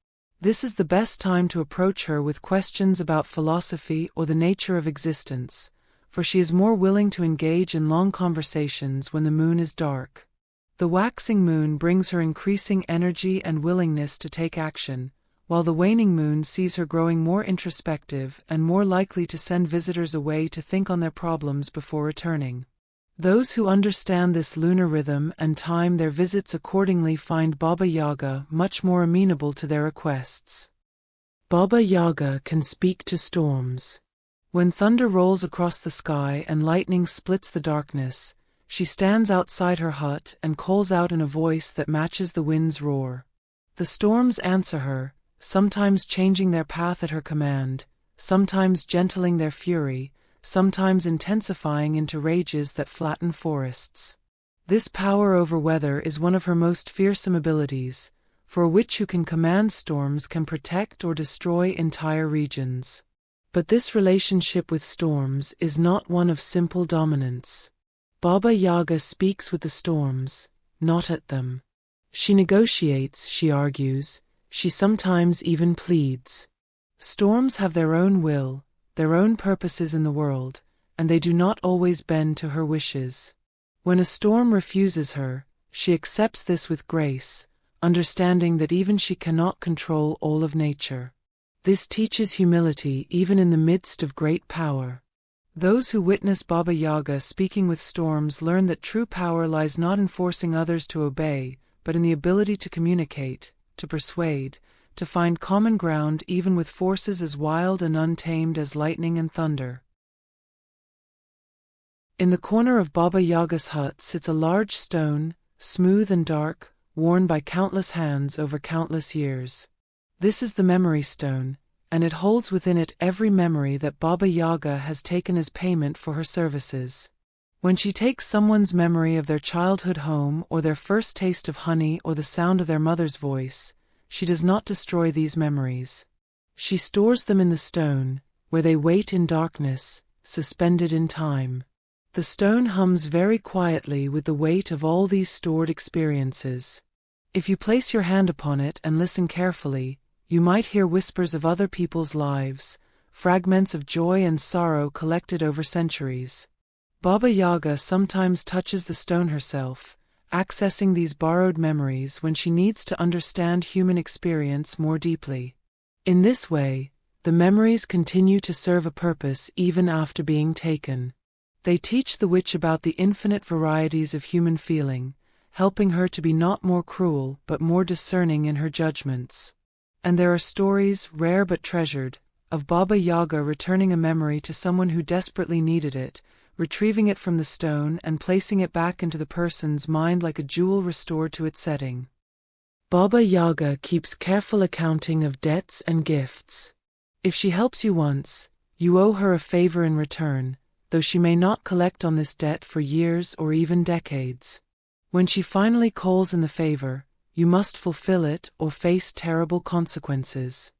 This is the best time to approach her with questions about philosophy or the nature of existence, for she is more willing to engage in long conversations when the moon is dark. The waxing moon brings her increasing energy and willingness to take action, while the waning moon sees her growing more introspective and more likely to send visitors away to think on their problems before returning. Those who understand this lunar rhythm and time their visits accordingly find Baba Yaga much more amenable to their requests. Baba Yaga can speak to storms. When thunder rolls across the sky and lightning splits the darkness, she stands outside her hut and calls out in a voice that matches the wind's roar. The storms answer her, sometimes changing their path at her command, sometimes gentling their fury, sometimes intensifying into rages that flatten forests. This power over weather is one of her most fearsome abilities, for a witch who can command storms can protect or destroy entire regions. But this relationship with storms is not one of simple dominance. Baba Yaga speaks with the storms, not at them. She negotiates, she argues, she sometimes even pleads. Storms have their own will, their own purposes in the world, and they do not always bend to her wishes. When a storm refuses her, she accepts this with grace, understanding that even she cannot control all of nature. This teaches humility even in the midst of great power. Those who witness Baba Yaga speaking with storms learn that true power lies not in forcing others to obey, but in the ability to communicate, to persuade, to find common ground even with forces as wild and untamed as lightning and thunder. In the corner of Baba Yaga's hut sits a large stone, smooth and dark, worn by countless hands over countless years. This is the memory stone, and it holds within it every memory that Baba Yaga has taken as payment for her services. When she takes someone's memory of their childhood home or their first taste of honey or the sound of their mother's voice, she does not destroy these memories. She stores them in the stone, where they wait in darkness, suspended in time. The stone hums very quietly with the weight of all these stored experiences. If you place your hand upon it and listen carefully, you might hear whispers of other people's lives, fragments of joy and sorrow collected over centuries. Baba Yaga sometimes touches the stone herself, accessing these borrowed memories when she needs to understand human experience more deeply. In this way, the memories continue to serve a purpose even after being taken. They teach the witch about the infinite varieties of human feeling, helping her to be not more cruel but more discerning in her judgments. And there are stories, rare but treasured, of Baba Yaga returning a memory to someone who desperately needed it, retrieving it from the stone and placing it back into the person's mind like a jewel restored to its setting. Baba Yaga keeps careful accounting of debts and gifts. If she helps you once, you owe her a favor in return, though she may not collect on this debt for years or even decades. When she finally calls in the favor, you must fulfill it or face terrible consequences.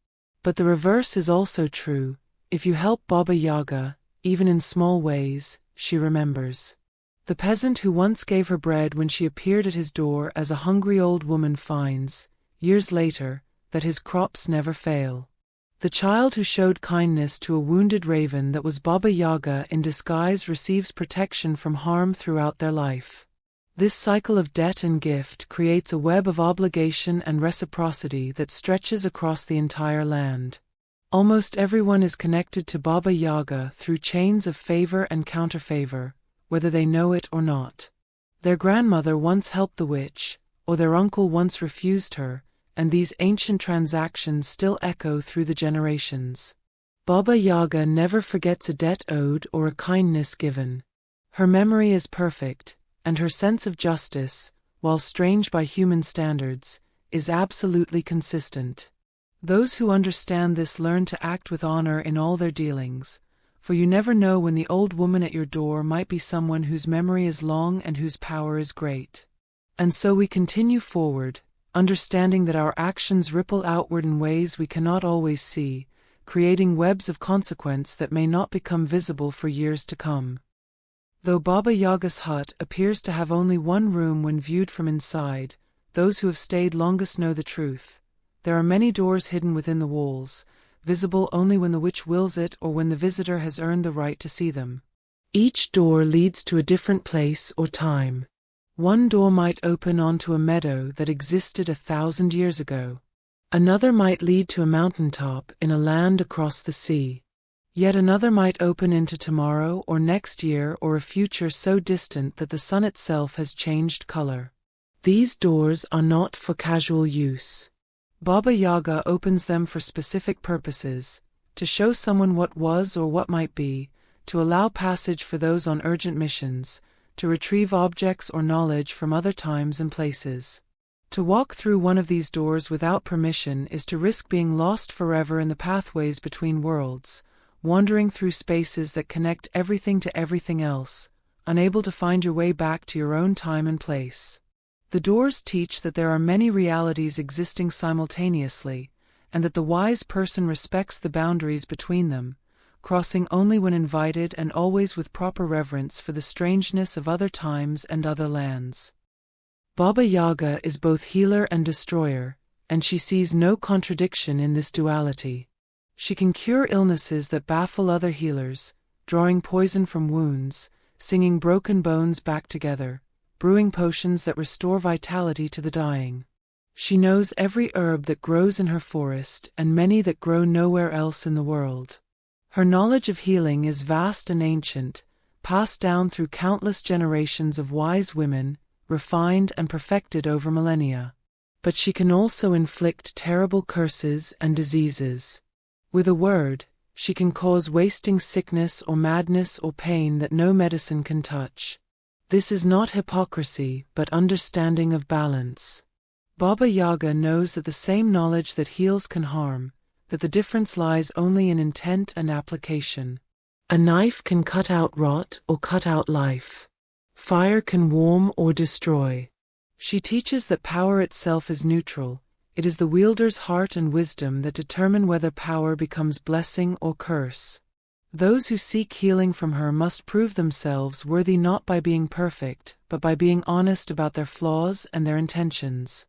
But the reverse is also true. If you help Baba Yaga, even in small ways, she remembers. The peasant who once gave her bread when she appeared at his door as a hungry old woman finds, years later, that his crops never fail. The child who showed kindness to a wounded raven that was Baba Yaga in disguise receives protection from harm throughout their life. This cycle of debt and gift creates a web of obligation and reciprocity that stretches across the entire land. Almost everyone is connected to Baba Yaga through chains of favor and counterfavor, whether they know it or not. Their grandmother once helped the witch, or their uncle once refused her, and these ancient transactions still echo through the generations. Baba Yaga never forgets a debt owed or a kindness given. Her memory is perfect, and her sense of justice, while strange by human standards, is absolutely consistent. Those who understand this learn to act with honor in all their dealings, for you never know when the old woman at your door might be someone whose memory is long and whose power is great. And so we continue forward, understanding that our actions ripple outward in ways we cannot always see, creating webs of consequence that may not become visible for years to come. Though Baba Yaga's hut appears to have only one room when viewed from inside, those who have stayed longest know the truth. There are many doors hidden within the walls, visible only when the witch wills it or when the visitor has earned the right to see them. Each door leads to a different place or time. One door might open onto a meadow that existed 1,000 years ago. Another might lead to a mountaintop in a land across the sea. Yet another might open into tomorrow or next year or a future so distant that the sun itself has changed color. These doors are not for casual use. Baba Yaga opens them for specific purposes, to show someone what was or what might be, to allow passage for those on urgent missions, to retrieve objects or knowledge from other times and places. To walk through one of these doors without permission is to risk being lost forever in the pathways between worlds, wandering through spaces that connect everything to everything else, unable to find your way back to your own time and place. The doors teach that there are many realities existing simultaneously, and that the wise person respects the boundaries between them, crossing only when invited and always with proper reverence for the strangeness of other times and other lands. Baba Yaga is both healer and destroyer, and she sees no contradiction in this duality. She can cure illnesses that baffle other healers, drawing poison from wounds, singing broken bones back together, brewing potions that restore vitality to the dying. She knows every herb that grows in her forest and many that grow nowhere else in the world. Her knowledge of healing is vast and ancient, passed down through countless generations of wise women, refined and perfected over millennia. But she can also inflict terrible curses and diseases. With a word, she can cause wasting sickness or madness or pain that no medicine can touch. This is not hypocrisy, but understanding of balance. Baba Yaga knows that the same knowledge that heals can harm, that the difference lies only in intent and application. A knife can cut out rot or cut out life. Fire can warm or destroy. She teaches that power itself is neutral. It is the wielder's heart and wisdom that determine whether power becomes blessing or curse. Those who seek healing from her must prove themselves worthy not by being perfect, but by being honest about their flaws and their intentions.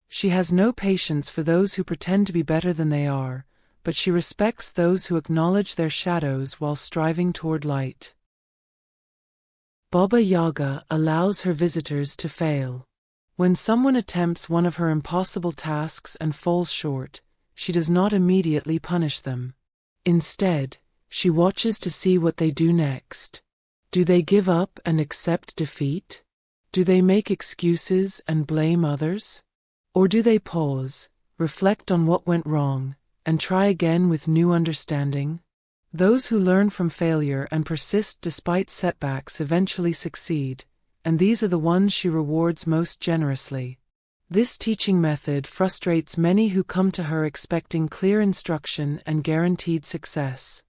She has no patience for those who pretend to be better than they are, but she respects those who acknowledge their shadows while striving toward light. Baba Yaga allows her visitors to fail. When someone attempts one of her impossible tasks and falls short, she does not immediately punish them. Instead, she watches to see what they do next. Do they give up and accept defeat? Do they make excuses and blame others? Or do they pause, reflect on what went wrong, and try again with new understanding? Those who learn from failure and persist despite setbacks eventually succeed, and these are the ones she rewards most generously. This teaching method frustrates many who come to her expecting clear instruction and guaranteed success.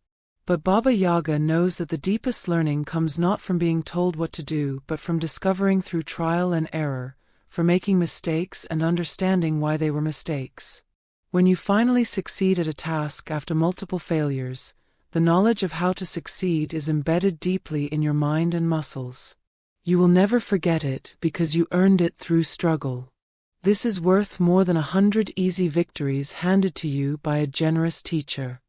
But Baba Yaga knows that the deepest learning comes not from being told what to do but from discovering through trial and error, for making mistakes and understanding why they were mistakes. When you finally succeed at a task after multiple failures, the knowledge of how to succeed is embedded deeply in your mind and muscles. You will never forget it because you earned it through struggle. This is worth more than 100 easy victories handed to you by a generous teacher.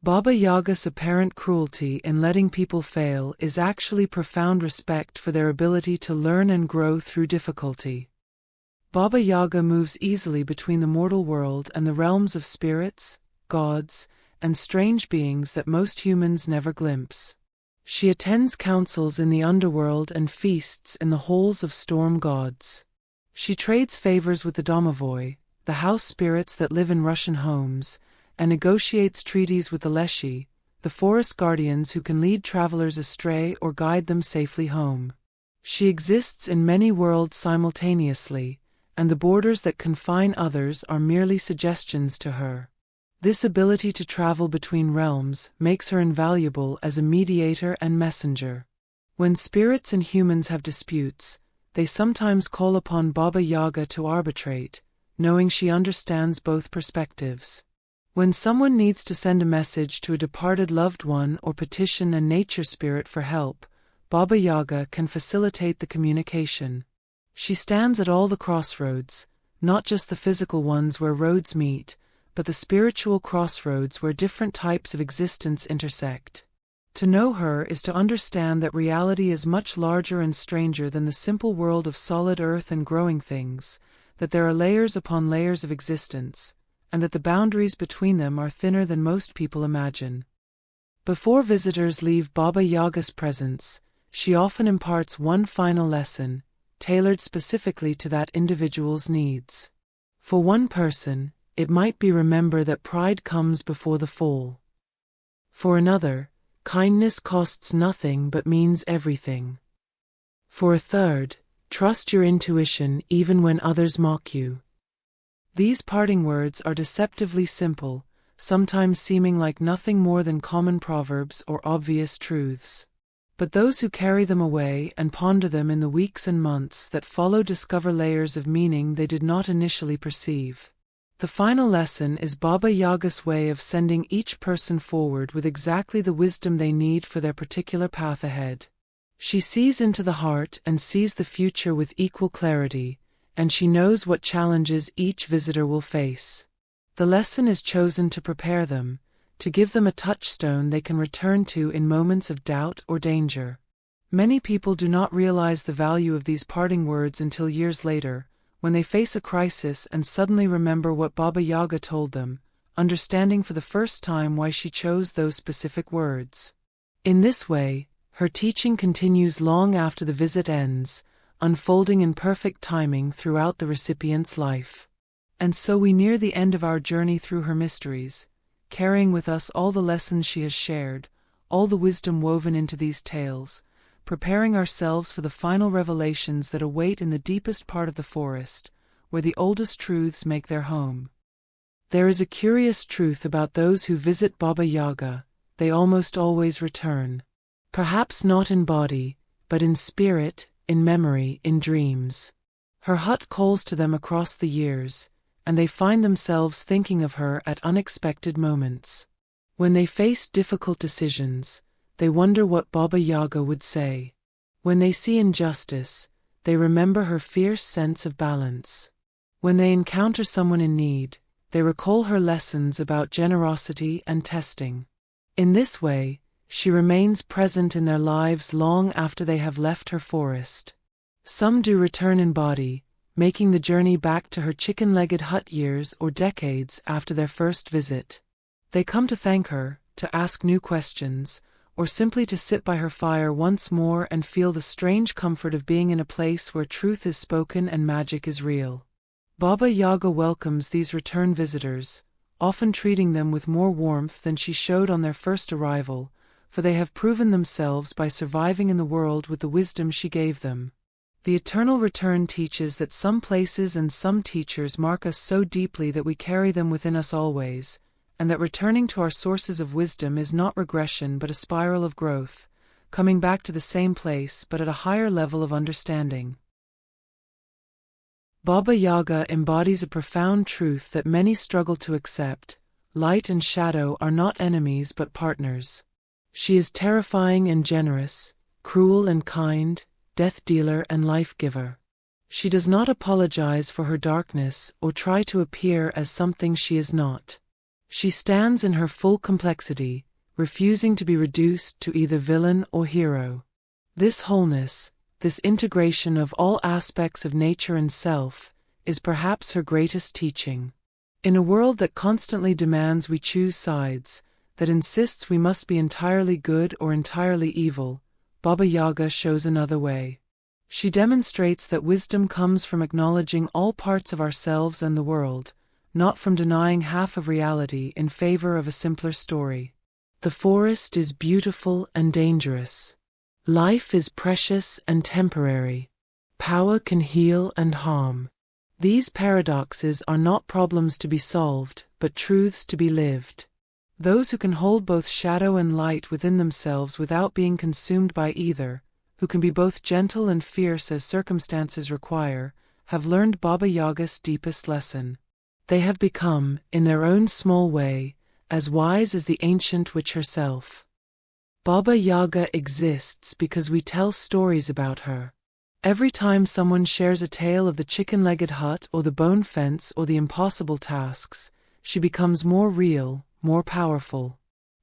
Baba Yaga's apparent cruelty in letting people fail is actually profound respect for their ability to learn and grow through difficulty. Baba Yaga moves easily between the mortal world and the realms of spirits, gods, and strange beings that most humans never glimpse. She attends councils in the underworld and feasts in the halls of storm gods. She trades favors with the domovoi, the house spirits that live in Russian homes, and negotiates treaties with the leshy, the forest guardians who can lead travelers astray or guide them safely home. She exists in many worlds simultaneously, and the borders that confine others are merely suggestions to her. This ability to travel between realms makes her invaluable as a mediator and messenger. When spirits and humans have disputes, they sometimes call upon Baba Yaga to arbitrate, knowing she understands both perspectives. When someone needs to send a message to a departed loved one or petition a nature spirit for help, Baba Yaga can facilitate the communication. She stands at all the crossroads, not just the physical ones where roads meet, but the spiritual crossroads where different types of existence intersect. To know her is to understand that reality is much larger and stranger than the simple world of solid earth and growing things, that there are layers upon layers of existence, and that the boundaries between them are thinner than most people imagine. Before visitors leave Baba Yaga's presence, she often imparts one final lesson, tailored specifically to that individual's needs. For one person, it might be remember that pride comes before the fall. For another, kindness costs nothing but means everything. For a third, trust your intuition even when others mock you. These parting words are deceptively simple, sometimes seeming like nothing more than common proverbs or obvious truths. But those who carry them away and ponder them in the weeks and months that follow discover layers of meaning they did not initially perceive. The final lesson is Baba Yaga's way of sending each person forward with exactly the wisdom they need for their particular path ahead. She sees into the heart and sees the future with equal clarity, and she knows what challenges each visitor will face. The lesson is chosen to prepare them, to give them a touchstone they can return to in moments of doubt or danger. Many people do not realize the value of these parting words until years later, when they face a crisis and suddenly remember what Baba Yaga told them, understanding for the first time why she chose those specific words. In this way, her teaching continues long after the visit ends, unfolding in perfect timing throughout the recipient's life. And so we near the end of our journey through her mysteries, carrying with us all the lessons she has shared, all the wisdom woven into these tales, preparing ourselves for the final revelations that await in the deepest part of the forest, where the oldest truths make their home. There is a curious truth about those who visit Baba Yaga: they almost always return. Perhaps not in body, but in spirit, in memory, in dreams. Her hut calls to them across the years, and they find themselves thinking of her at unexpected moments. When they face difficult decisions, they wonder what Baba Yaga would say. When they see injustice, they remember her fierce sense of balance. When they encounter someone in need, they recall her lessons about generosity and testing. In this way, she remains present in their lives long after they have left her forest. Some do return in body, making the journey back to her chicken-legged hut years or decades after their first visit. They come to thank her, to ask new questions, or simply to sit by her fire once more and feel the strange comfort of being in a place where truth is spoken and magic is real. Baba Yaga welcomes these return visitors, often treating them with more warmth than she showed on their first arrival, for they have proven themselves by surviving in the world with the wisdom she gave them. The eternal return teaches that some places and some teachers mark us so deeply that we carry them within us always, and that returning to our sources of wisdom is not regression but a spiral of growth, coming back to the same place but at a higher level of understanding. Baba Yaga embodies a profound truth that many struggle to accept: light and shadow are not enemies but partners. She is terrifying and generous, cruel and kind, death dealer and life giver. She does not apologize for her darkness or try to appear as something she is not. She stands in her full complexity, refusing to be reduced to either villain or hero. This wholeness, this integration of all aspects of nature and self, is perhaps her greatest teaching. In a world that constantly demands we choose sides, that insists we must be entirely good or entirely evil, Baba Yaga shows another way. She demonstrates that wisdom comes from acknowledging all parts of ourselves and the world, not from denying half of reality in favor of a simpler story. The forest is beautiful and dangerous. Life is precious and temporary. Power can heal and harm. These paradoxes are not problems to be solved, but truths to be lived. Those who can hold both shadow and light within themselves without being consumed by either, who can be both gentle and fierce as circumstances require, have learned Baba Yaga's deepest lesson. They have become, in their own small way, as wise as the ancient witch herself. Baba Yaga exists because we tell stories about her. Every time someone shares a tale of the chicken-legged hut or the bone fence or the impossible tasks, she becomes more real, more powerful.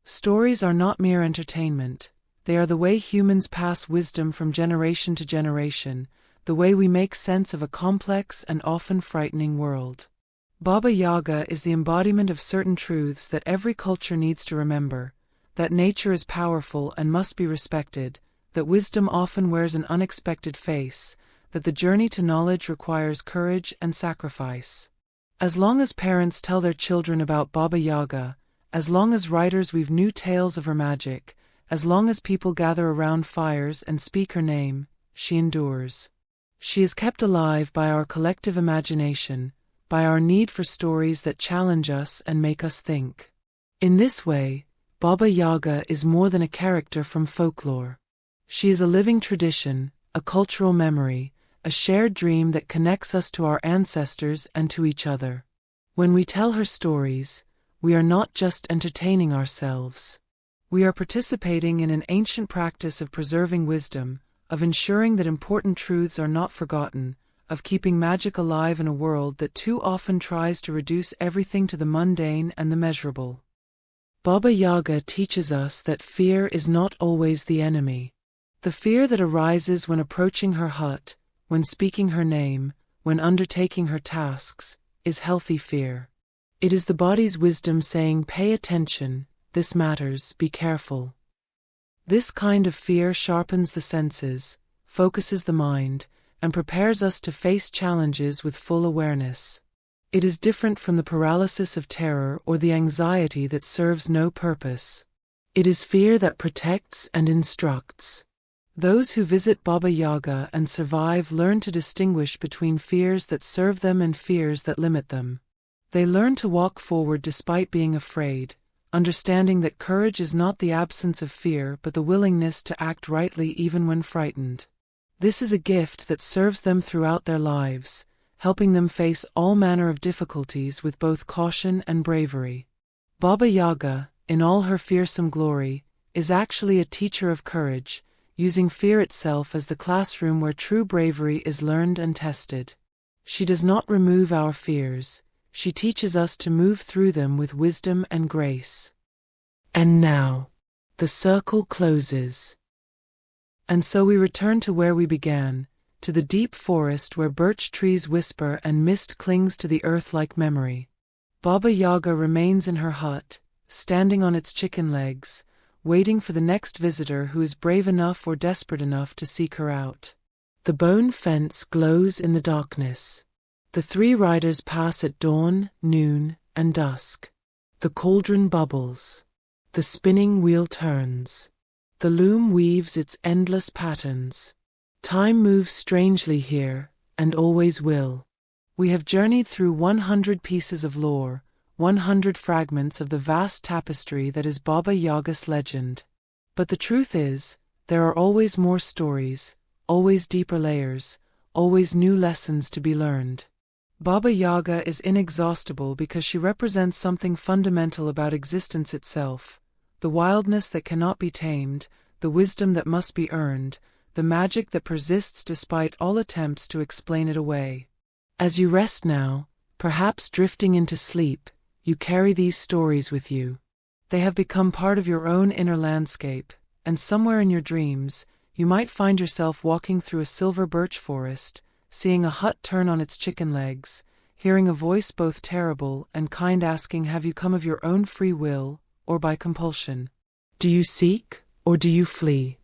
Stories are not mere entertainment. They are the way humans pass wisdom from generation to generation, the way we make sense of a complex and often frightening world. Baba Yaga is the embodiment of certain truths that every culture needs to remember: that nature is powerful and must be respected, that wisdom often wears an unexpected face, that the journey to knowledge requires courage and sacrifice. As long as parents tell their children about Baba Yaga, As long as writers weave new tales of her magic, as long as people gather around fires and speak her name, she endures. She is kept alive by our collective imagination, by our need for stories that challenge us and make us think. In this way, Baba Yaga is more than a character from folklore. She is a living tradition, a cultural memory, a shared dream that connects us to our ancestors and to each other. When we tell her stories, we are not just entertaining ourselves. We are participating in an ancient practice of preserving wisdom, of ensuring that important truths are not forgotten, of keeping magic alive in a world that too often tries to reduce everything to the mundane and the measurable. Baba Yaga teaches us that fear is not always the enemy. The fear that arises when approaching her hut, when speaking her name, when undertaking her tasks, is healthy fear. It is the body's wisdom saying, "Pay attention, this matters, be careful." This kind of fear sharpens the senses, focuses the mind, and prepares us to face challenges with full awareness. It is different from the paralysis of terror or the anxiety that serves no purpose. It is fear that protects and instructs. Those who visit Baba Yaga and survive learn to distinguish between fears that serve them and fears that limit them. They learn to walk forward despite being afraid, understanding that courage is not the absence of fear but the willingness to act rightly even when frightened. This is a gift that serves them throughout their lives, helping them face all manner of difficulties with both caution and bravery. Baba Yaga, in all her fearsome glory, is actually a teacher of courage, using fear itself as the classroom where true bravery is learned and tested. She does not remove our fears, she teaches us to move through them with wisdom and grace. And now, the circle closes. And so we return to where we began, to the deep forest where birch trees whisper and mist clings to the earth like memory. Baba Yaga remains in her hut, standing on its chicken legs, waiting for the next visitor who is brave enough or desperate enough to seek her out. The bone fence glows in the darkness. The three riders pass at dawn, noon, and dusk. The cauldron bubbles. The spinning wheel turns. The loom weaves its endless patterns. Time moves strangely here, and always will. We have journeyed through 100 pieces of lore, 100 fragments of the vast tapestry that is Baba Yaga's legend. But the truth is, there are always more stories, always deeper layers, always new lessons to be learned. Baba Yaga is inexhaustible because she represents something fundamental about existence itself, the wildness that cannot be tamed, the wisdom that must be earned, the magic that persists despite all attempts to explain it away. As you rest now, perhaps drifting into sleep, you carry these stories with you. They have become part of your own inner landscape, and somewhere in your dreams, you might find yourself walking through a silver birch forest, seeing a hut turn on its chicken legs, hearing a voice both terrible and kind asking, "Have you come of your own free will, or by compulsion? Do you seek, or do you flee?"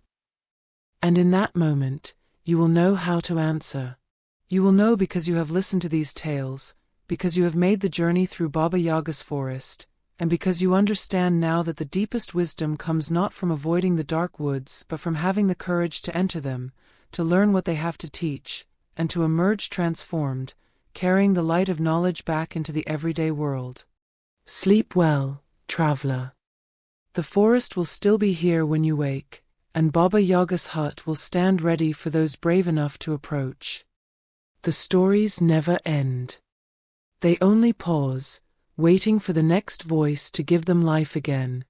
And in that moment, you will know how to answer. You will know because you have listened to these tales, because you have made the journey through Baba Yaga's forest, and because you understand now that the deepest wisdom comes not from avoiding the dark woods but from having the courage to enter them, to learn what they have to teach, and to emerge transformed, carrying the light of knowledge back into the everyday world. Sleep well, traveler. The forest will still be here when you wake, and Baba Yaga's hut will stand ready for those brave enough to approach. The stories never end. They only pause, waiting for the next voice to give them life again.